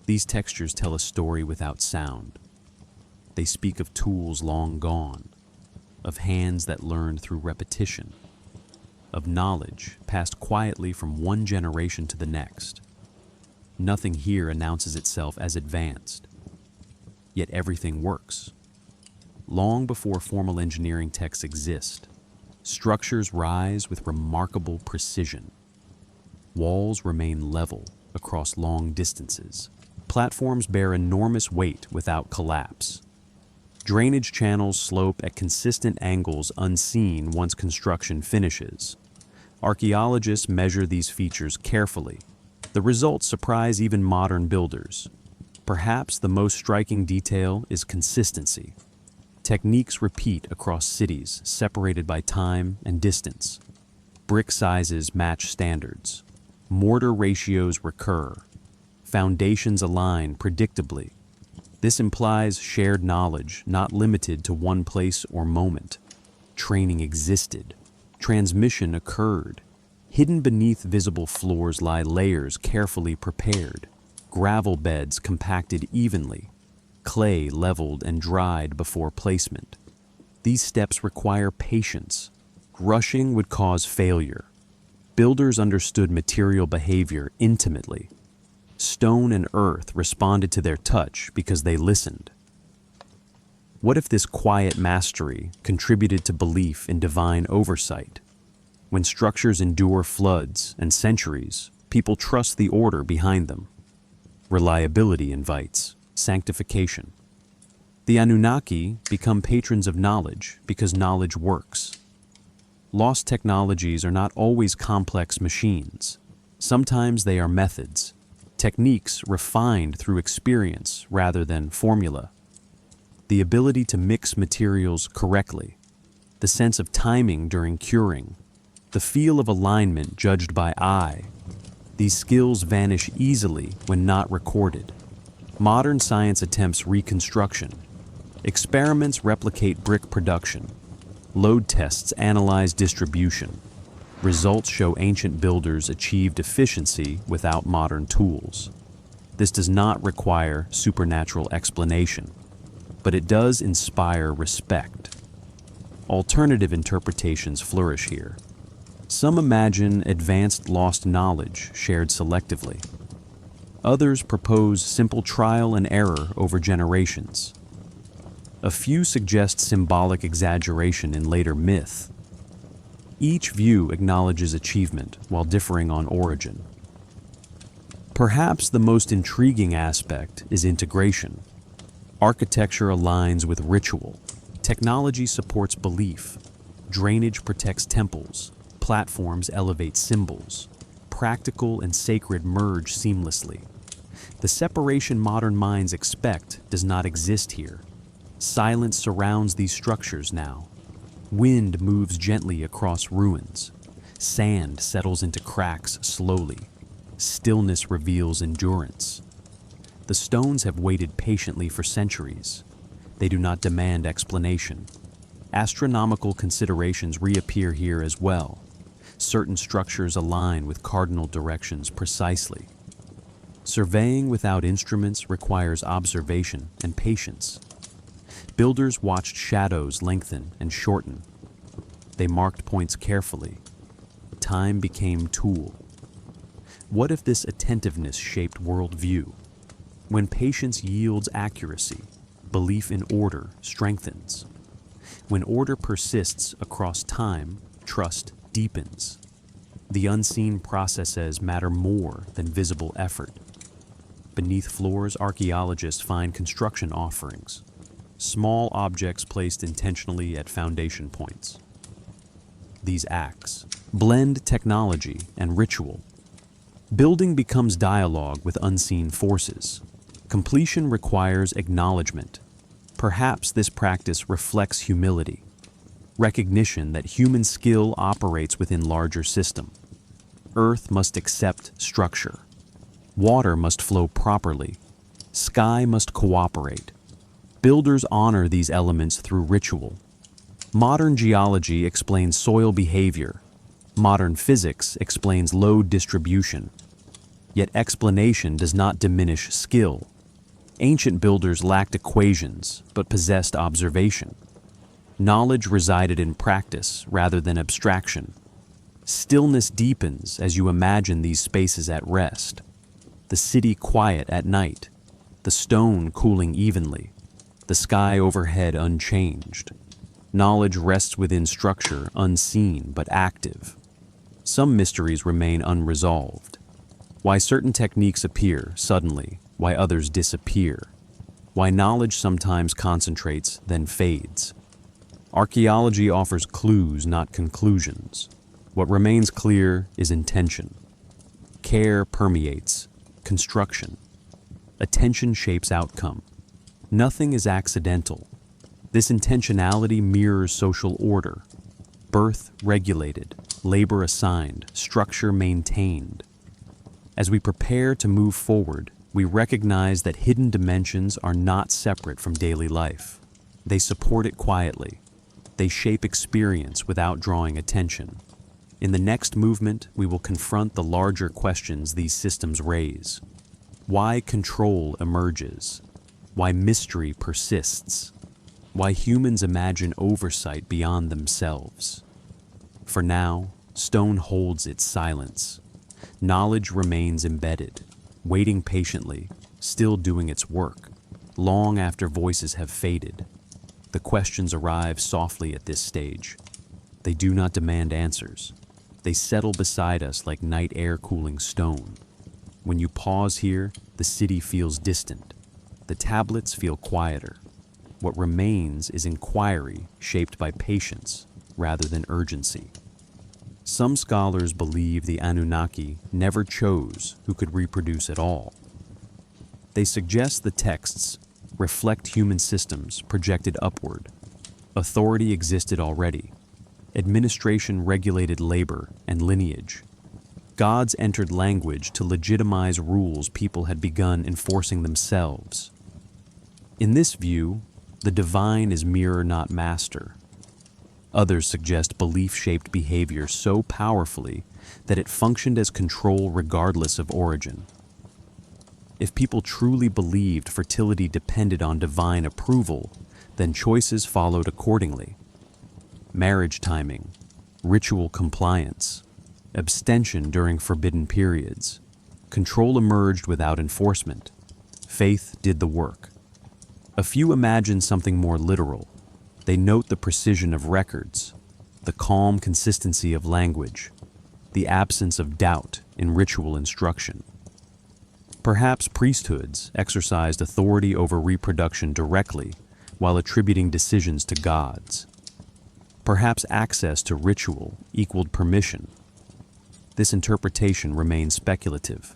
These textures tell a story without sound. They speak of tools long gone, of hands that learned through repetition, of knowledge passed quietly from one generation to the next. Nothing here announces itself as advanced, yet everything works. Long before formal engineering texts exist, structures rise with remarkable precision. Walls remain level across long distances. Platforms bear enormous weight without collapse. Drainage channels slope at consistent angles unseen once construction finishes. Archaeologists measure these features carefully. The results surprise even modern builders. Perhaps the most striking detail is consistency. Techniques repeat across cities separated by time and distance. Brick sizes match standards. Mortar ratios recur. Foundations align predictably. This implies shared knowledge, not limited to one place or moment. Training existed. Transmission occurred. Hidden beneath visible floors lie layers carefully prepared. Gravel beds compacted evenly. Clay leveled and dried before placement. These steps require patience. Rushing would cause failure. Builders understood material behavior intimately. Stone and earth responded to their touch because they listened. What if this quiet mastery contributed to belief in divine oversight? When structures endure floods and centuries, people trust the order behind them. Reliability invites sanctification. The Anunnaki become patrons of knowledge because knowledge works. Lost technologies are not always complex machines. Sometimes they are methods, techniques refined through experience rather than formula. The ability to mix materials correctly, the sense of timing during curing, the feel of alignment judged by eye. These skills vanish easily when not recorded. Modern science attempts reconstruction. Experiments replicate brick production. Load tests analyze distribution. Results show ancient builders achieved efficiency without modern tools. This does not require supernatural explanation, but it does inspire respect. Alternative interpretations flourish here. Some imagine advanced lost knowledge shared selectively. Others propose simple trial and error over generations. A few suggest symbolic exaggeration in later myth. Each view acknowledges achievement while differing on origin. Perhaps the most intriguing aspect is integration. Architecture aligns with ritual. Technology supports belief. Drainage protects temples. Platforms elevate symbols. Practical and sacred merge seamlessly. The separation modern minds expect does not exist here. Silence surrounds these structures now. Wind moves gently across ruins. Sand settles into cracks slowly. Stillness reveals endurance. The stones have waited patiently for centuries. They do not demand explanation. Astronomical considerations reappear here as well. Certain structures align with cardinal directions precisely. Surveying without instruments requires observation and patience. Builders watched shadows lengthen and shorten. They marked points carefully. Time became tool. What if this attentiveness shaped worldview? When patience yields accuracy, belief in order strengthens. When order persists across time, trust deepens. The unseen processes matter more than visible effort. Beneath floors, archaeologists find construction offerings. Small objects placed intentionally at foundation points. These acts blend technology and ritual. Building becomes dialogue with unseen forces. Completion requires acknowledgement. Perhaps this practice reflects humility, recognition that human skill operates within larger system. Earth must accept structure. Water must flow properly. Sky must cooperate. Builders honor these elements through ritual. Modern geology explains soil behavior. Modern physics explains load distribution. Yet explanation does not diminish skill. Ancient builders lacked equations, but possessed observation. Knowledge resided in practice rather than abstraction. Stillness deepens as you imagine these spaces at rest. The city quiet at night, the stone cooling evenly, the sky overhead unchanged. Knowledge rests within structure, unseen but active. Some mysteries remain unresolved. Why certain techniques appear suddenly, why others disappear. Why knowledge sometimes concentrates, then fades. Archaeology offers clues, not conclusions. What remains clear is intention. Care permeates. Construction. Attention shapes outcome. Nothing is accidental. This intentionality mirrors social order. Birth regulated, labor assigned, structure maintained. As we prepare to move forward, we recognize that hidden dimensions are not separate from daily life. They support it quietly. They shape experience without drawing attention. In the next movement, we will confront the larger questions these systems raise. Why control emerges? Why mystery persists? Why humans imagine oversight beyond themselves? For now, stone holds its silence. Knowledge remains embedded, waiting patiently, still doing its work, long after voices have faded. The questions arrive softly at this stage. They do not demand answers. They settle beside us like night air cooling stone. When you pause here, the city feels distant. The tablets feel quieter. What remains is inquiry shaped by patience rather than urgency. Some scholars believe the Anunnaki never chose who could reproduce at all. They suggest the texts reflect human systems projected upward. Authority existed already. Administration regulated labor and lineage. Gods entered language to legitimize rules people had begun enforcing themselves. In this view, the divine is mirror, not master. Others suggest belief shaped behavior so powerfully that it functioned as control regardless of origin. If people truly believed fertility depended on divine approval, then choices followed accordingly. Marriage timing, ritual compliance, abstention during forbidden periods. Control emerged without enforcement. Faith did the work. A few imagine something more literal. They note the precision of records, the calm consistency of language, the absence of doubt in ritual instruction. Perhaps priesthoods exercised authority over reproduction directly while attributing decisions to gods. Perhaps access to ritual equaled permission. This interpretation remains speculative.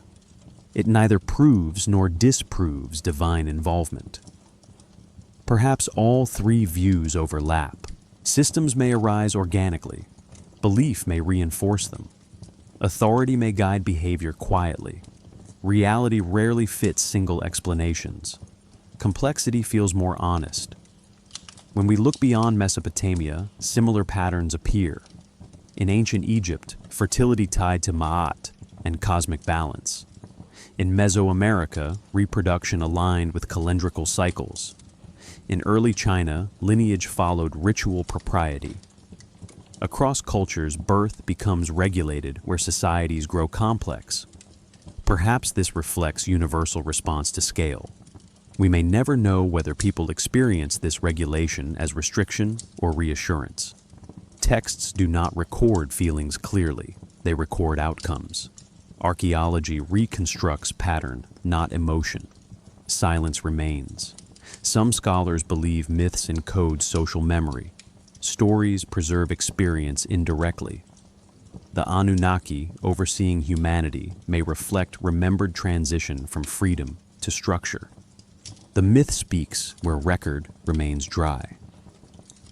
It neither proves nor disproves divine involvement. Perhaps all three views overlap. Systems may arise organically. Belief may reinforce them. Authority may guide behavior quietly. Reality rarely fits single explanations. Complexity feels more honest. When we look beyond Mesopotamia, similar patterns appear. In ancient Egypt, fertility tied to Ma'at and cosmic balance. In Mesoamerica, reproduction aligned with calendrical cycles. In early China, lineage followed ritual propriety. Across cultures, birth becomes regulated where societies grow complex. Perhaps this reflects universal response to scale. We may never know whether people experience this regulation as restriction or reassurance. Texts do not record feelings clearly, they record outcomes. Archaeology reconstructs pattern, not emotion. Silence remains. Some scholars believe myths encode social memory. Stories preserve experience indirectly. The Anunnaki, overseeing humanity, may reflect remembered transition from freedom to structure. The myth speaks where record remains dry.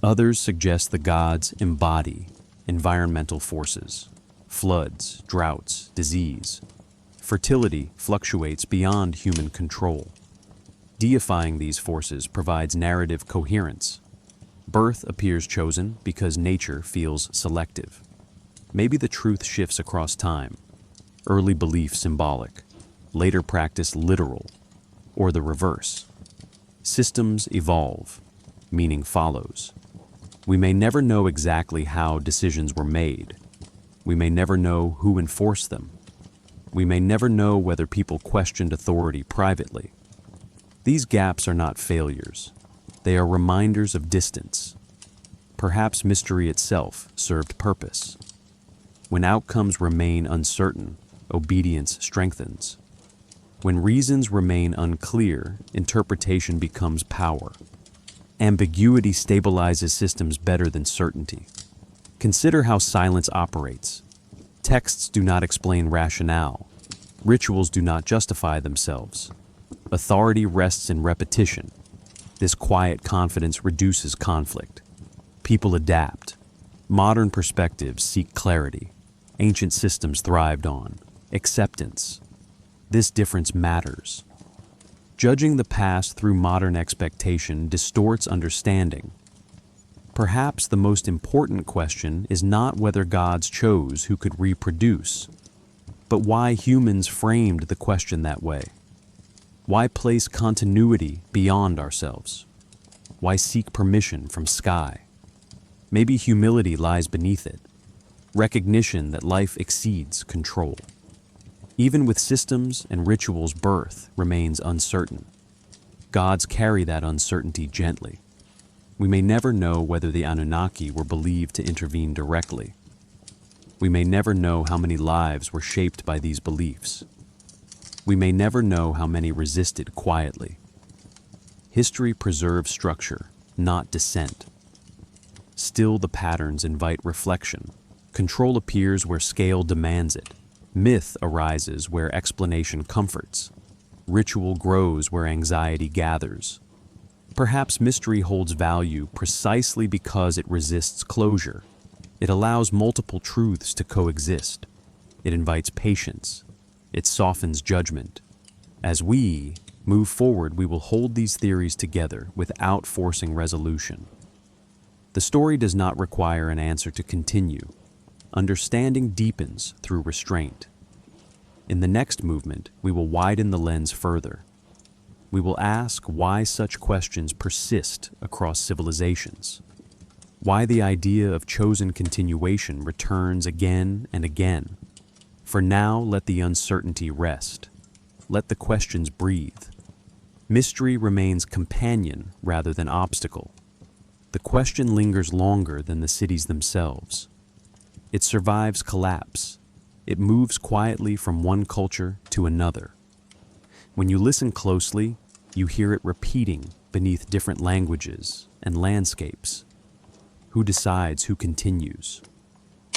Others suggest the gods embody environmental forces, floods, droughts, disease. Fertility fluctuates beyond human control. Deifying these forces provides narrative coherence. Birth appears chosen because nature feels selective. Maybe the truth shifts across time. Early belief symbolic, later practice literal, or the reverse. Systems evolve, meaning follows. We may never know exactly how decisions were made. We may never know who enforced them. We may never know whether people questioned authority privately. These gaps are not failures. They are reminders of distance. Perhaps mystery itself served purpose. When outcomes remain uncertain, obedience strengthens. When reasons remain unclear, interpretation becomes power. Ambiguity stabilizes systems better than certainty. Consider how silence operates. Texts do not explain rationale. Rituals do not justify themselves. Authority rests in repetition. This quiet confidence reduces conflict. People adapt. Modern perspectives seek clarity. Ancient systems thrived on acceptance. This difference matters. Judging the past through modern expectation distorts understanding. Perhaps the most important question is not whether gods chose who could reproduce, but why humans framed the question that way. Why place continuity beyond ourselves? Why seek permission from sky? Maybe humility lies beneath it, recognition that life exceeds control. Even with systems and rituals, birth remains uncertain. Gods carry that uncertainty gently. We may never know whether the Anunnaki were believed to intervene directly. We may never know how many lives were shaped by these beliefs. We may never know how many resisted quietly. History preserves structure, not dissent. Still, the patterns invite reflection. Control appears where scale demands it. Myth arises where explanation comforts. Ritual grows where anxiety gathers. Perhaps mystery holds value precisely because it resists closure. It allows multiple truths to coexist. It invites patience. It softens judgment. As we move forward, we will hold these theories together without forcing resolution. The story does not require an answer to continue. Understanding deepens through restraint. In the next movement, we will widen the lens further. We will ask why such questions persist across civilizations. Why the idea of chosen continuation returns again and again. For now, let the uncertainty rest. Let the questions breathe. Mystery remains companion rather than obstacle. The question lingers longer than the cities themselves. It survives collapse. It moves quietly from one culture to another. When you listen closely, you hear it repeating beneath different languages and landscapes. Who decides who continues?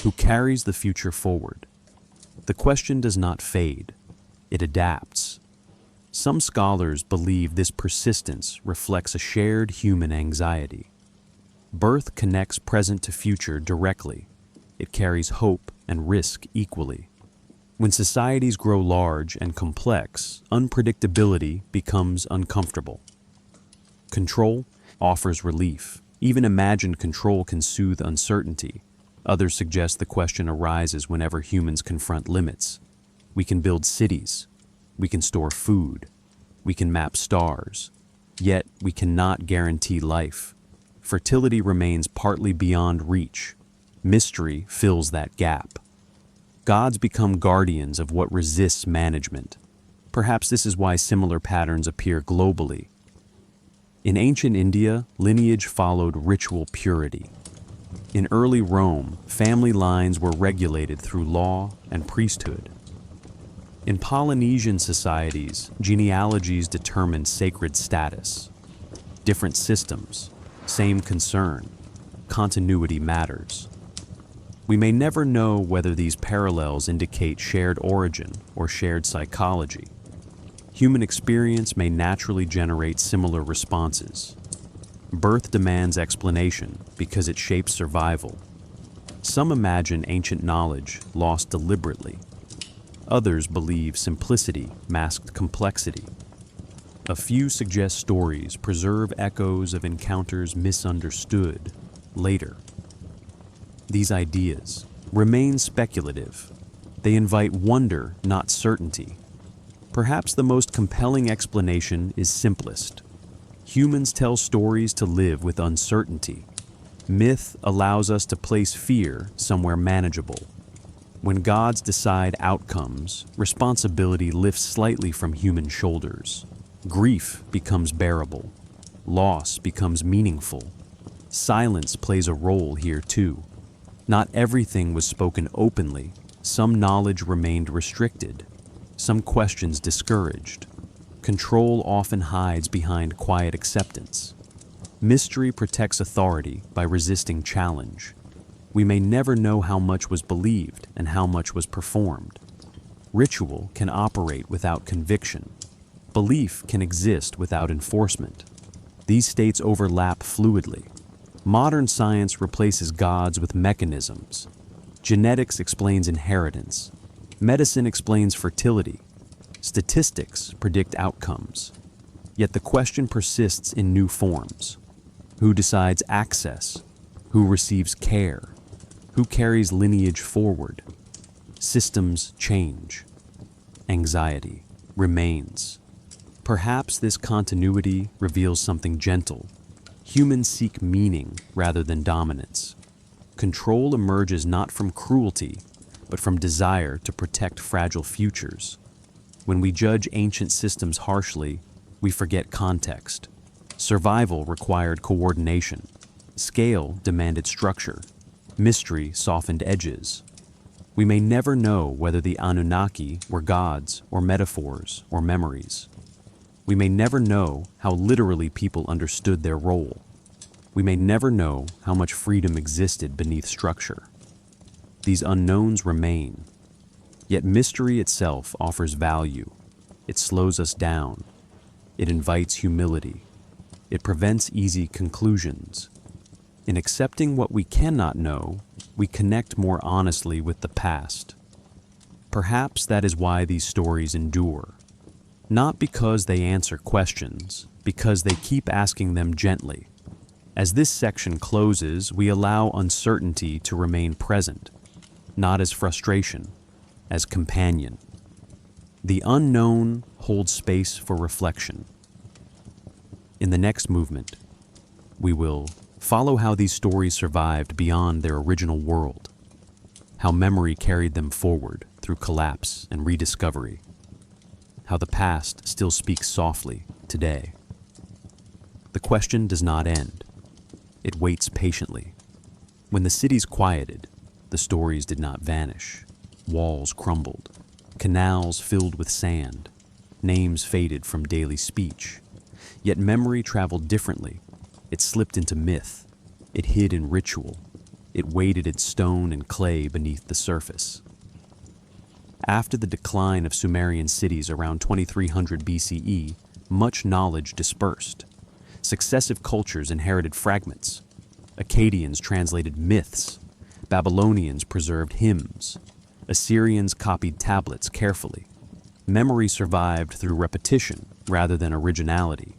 Who carries the future forward? The question does not fade. It adapts. Some scholars believe this persistence reflects a shared human anxiety. Birth connects present to future directly. It carries hope and risk equally. When societies grow large and complex, unpredictability becomes uncomfortable. Control offers relief. Even imagined control can soothe uncertainty. Others suggest the question arises whenever humans confront limits. We can build cities. We can store food. We can map stars. Yet we cannot guarantee life. Fertility remains partly beyond reach. Mystery fills that gap. Gods become guardians of what resists management. Perhaps this is why similar patterns appear globally. In ancient India, lineage followed ritual purity. In early Rome, family lines were regulated through law and priesthood. In Polynesian societies, genealogies determined sacred status. Different systems, same concern. Continuity matters. We may never know whether these parallels indicate shared origin or shared psychology. Human experience may naturally generate similar responses. Birth demands explanation because it shapes survival. Some imagine ancient knowledge lost deliberately. Others believe simplicity masked complexity. A few suggest stories preserve echoes of encounters misunderstood later. These ideas remain speculative. They invite wonder, not certainty. Perhaps the most compelling explanation is simplest. Humans tell stories to live with uncertainty. Myth allows us to place fear somewhere manageable. When gods decide outcomes, responsibility lifts slightly from human shoulders. Grief becomes bearable. Loss becomes meaningful. Silence plays a role here too. Not everything was spoken openly. Some knowledge remained restricted. Some questions discouraged. Control often hides behind quiet acceptance. Mystery protects authority by resisting challenge. We may never know how much was believed and how much was performed. Ritual can operate without conviction. Belief can exist without enforcement. These states overlap fluidly. Modern science replaces gods with mechanisms. Genetics explains inheritance. Medicine explains fertility. Statistics predict outcomes. Yet the question persists in new forms. Who decides access? Who receives care? Who carries lineage forward? Systems change. Anxiety remains. Perhaps this continuity reveals something gentle. Humans seek meaning rather than dominance. Control emerges not from cruelty, but from desire to protect fragile futures. When we judge ancient systems harshly, we forget context. Survival required coordination. Scale demanded structure. Mystery softened edges. We may never know whether the Anunnaki were gods or metaphors or memories. We may never know how literally people understood their role. We may never know how much freedom existed beneath structure. These unknowns remain. Yet mystery itself offers value. It slows us down. It invites humility. It prevents easy conclusions. In accepting what we cannot know, we connect more honestly with the past. Perhaps that is why these stories endure. Not because they answer questions, because they keep asking them gently. As this section closes, we allow uncertainty to remain present, not as frustration, as companion. The unknown holds space for reflection. In the next movement, we will follow how these stories survived beyond their original world, how memory carried them forward through collapse and rediscovery, how the past still speaks softly today. The question does not end. It waits patiently. When the cities quieted, the stories did not vanish. Walls crumbled, canals filled with sand, names faded from daily speech. Yet memory traveled differently. It slipped into myth. It hid in ritual. It waited in stone and clay beneath the surface. After the decline of Sumerian cities around 2300 BCE, much knowledge dispersed. Successive cultures inherited fragments. Akkadians translated myths. Babylonians preserved hymns. Assyrians copied tablets carefully. Memory survived through repetition rather than originality.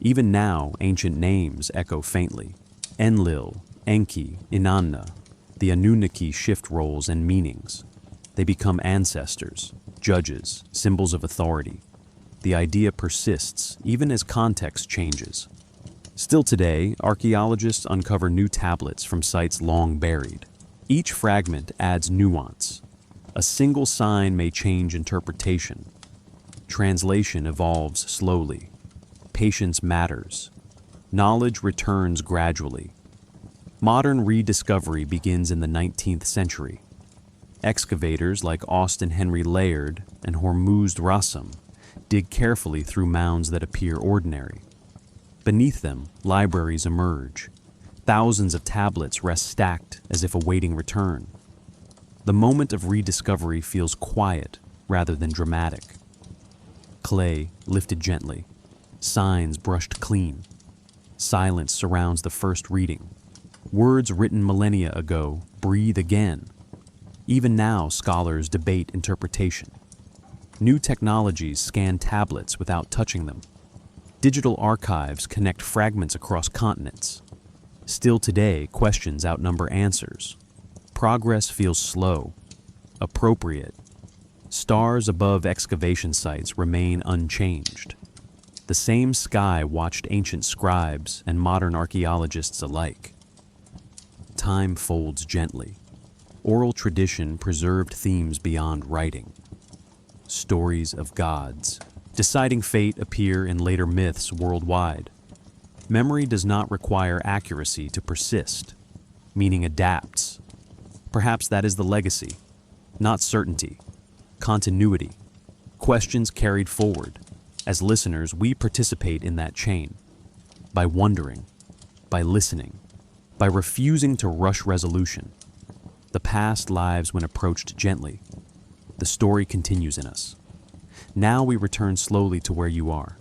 Even now, ancient names echo faintly. Enlil, Enki, Inanna. The Anunnaki shift roles and meanings. They become ancestors, judges, symbols of authority. The idea persists even as context changes. Still today, archaeologists uncover new tablets from sites long buried. Each fragment adds nuance. A single sign may change interpretation. Translation evolves slowly. Patience matters. Knowledge returns gradually. Modern rediscovery begins in the 19th century. Excavators like Austin Henry Layard and Hormuzd Rassam dig carefully through mounds that appear ordinary. Beneath them, libraries emerge. Thousands of tablets rest stacked as if awaiting return. The moment of rediscovery feels quiet rather than dramatic. Clay lifted gently. Signs brushed clean. Silence surrounds the first reading. Words written millennia ago breathe again. Even now, scholars debate interpretation. New technologies scan tablets without touching them. Digital archives connect fragments across continents. Still today, questions outnumber answers. Progress feels slow, appropriate. Stars above excavation sites remain unchanged. The same sky watched ancient scribes and modern archaeologists alike. Time folds gently. Oral tradition preserved themes beyond writing. Stories of gods. Deciding fate appear in later myths worldwide. Memory does not require accuracy to persist. Meaning adapts. Perhaps that is the legacy. Not certainty. Continuity. Questions carried forward. As listeners, we participate in that chain. By wondering. By listening. By refusing to rush resolution. The past lives when approached gently. The story continues in us. Now we return slowly to where you are.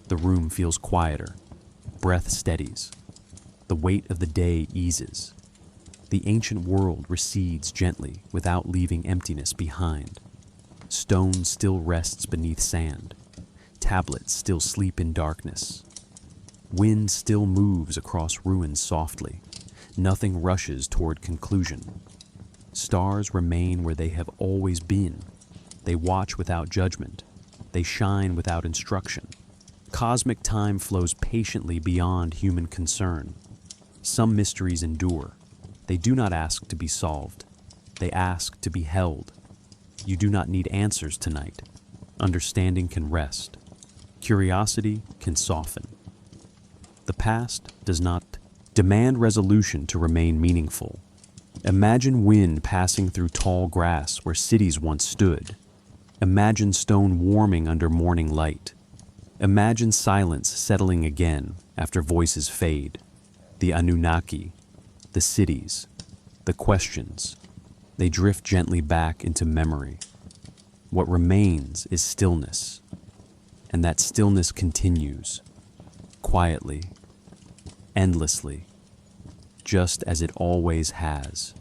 The room feels quieter. Breath steadies. The weight of the day eases. The ancient world recedes gently without leaving emptiness behind. Stone still rests beneath sand. Tablets still sleep in darkness. Wind still moves across ruins softly. Nothing rushes toward conclusion. Stars remain where they have always been. They watch without judgment. They shine without instruction. Cosmic time flows patiently beyond human concern. Some mysteries endure. They do not ask to be solved. They ask to be held. You do not need answers tonight. Understanding can rest. Curiosity can soften. The past does not demand resolution to remain meaningful. Imagine wind passing through tall grass where cities once stood. Imagine stone warming under morning light. Imagine silence settling again after voices fade. The Anunnaki, the cities, the questions, they drift gently back into memory. What remains is stillness, and that stillness continues, quietly, endlessly, just as it always has.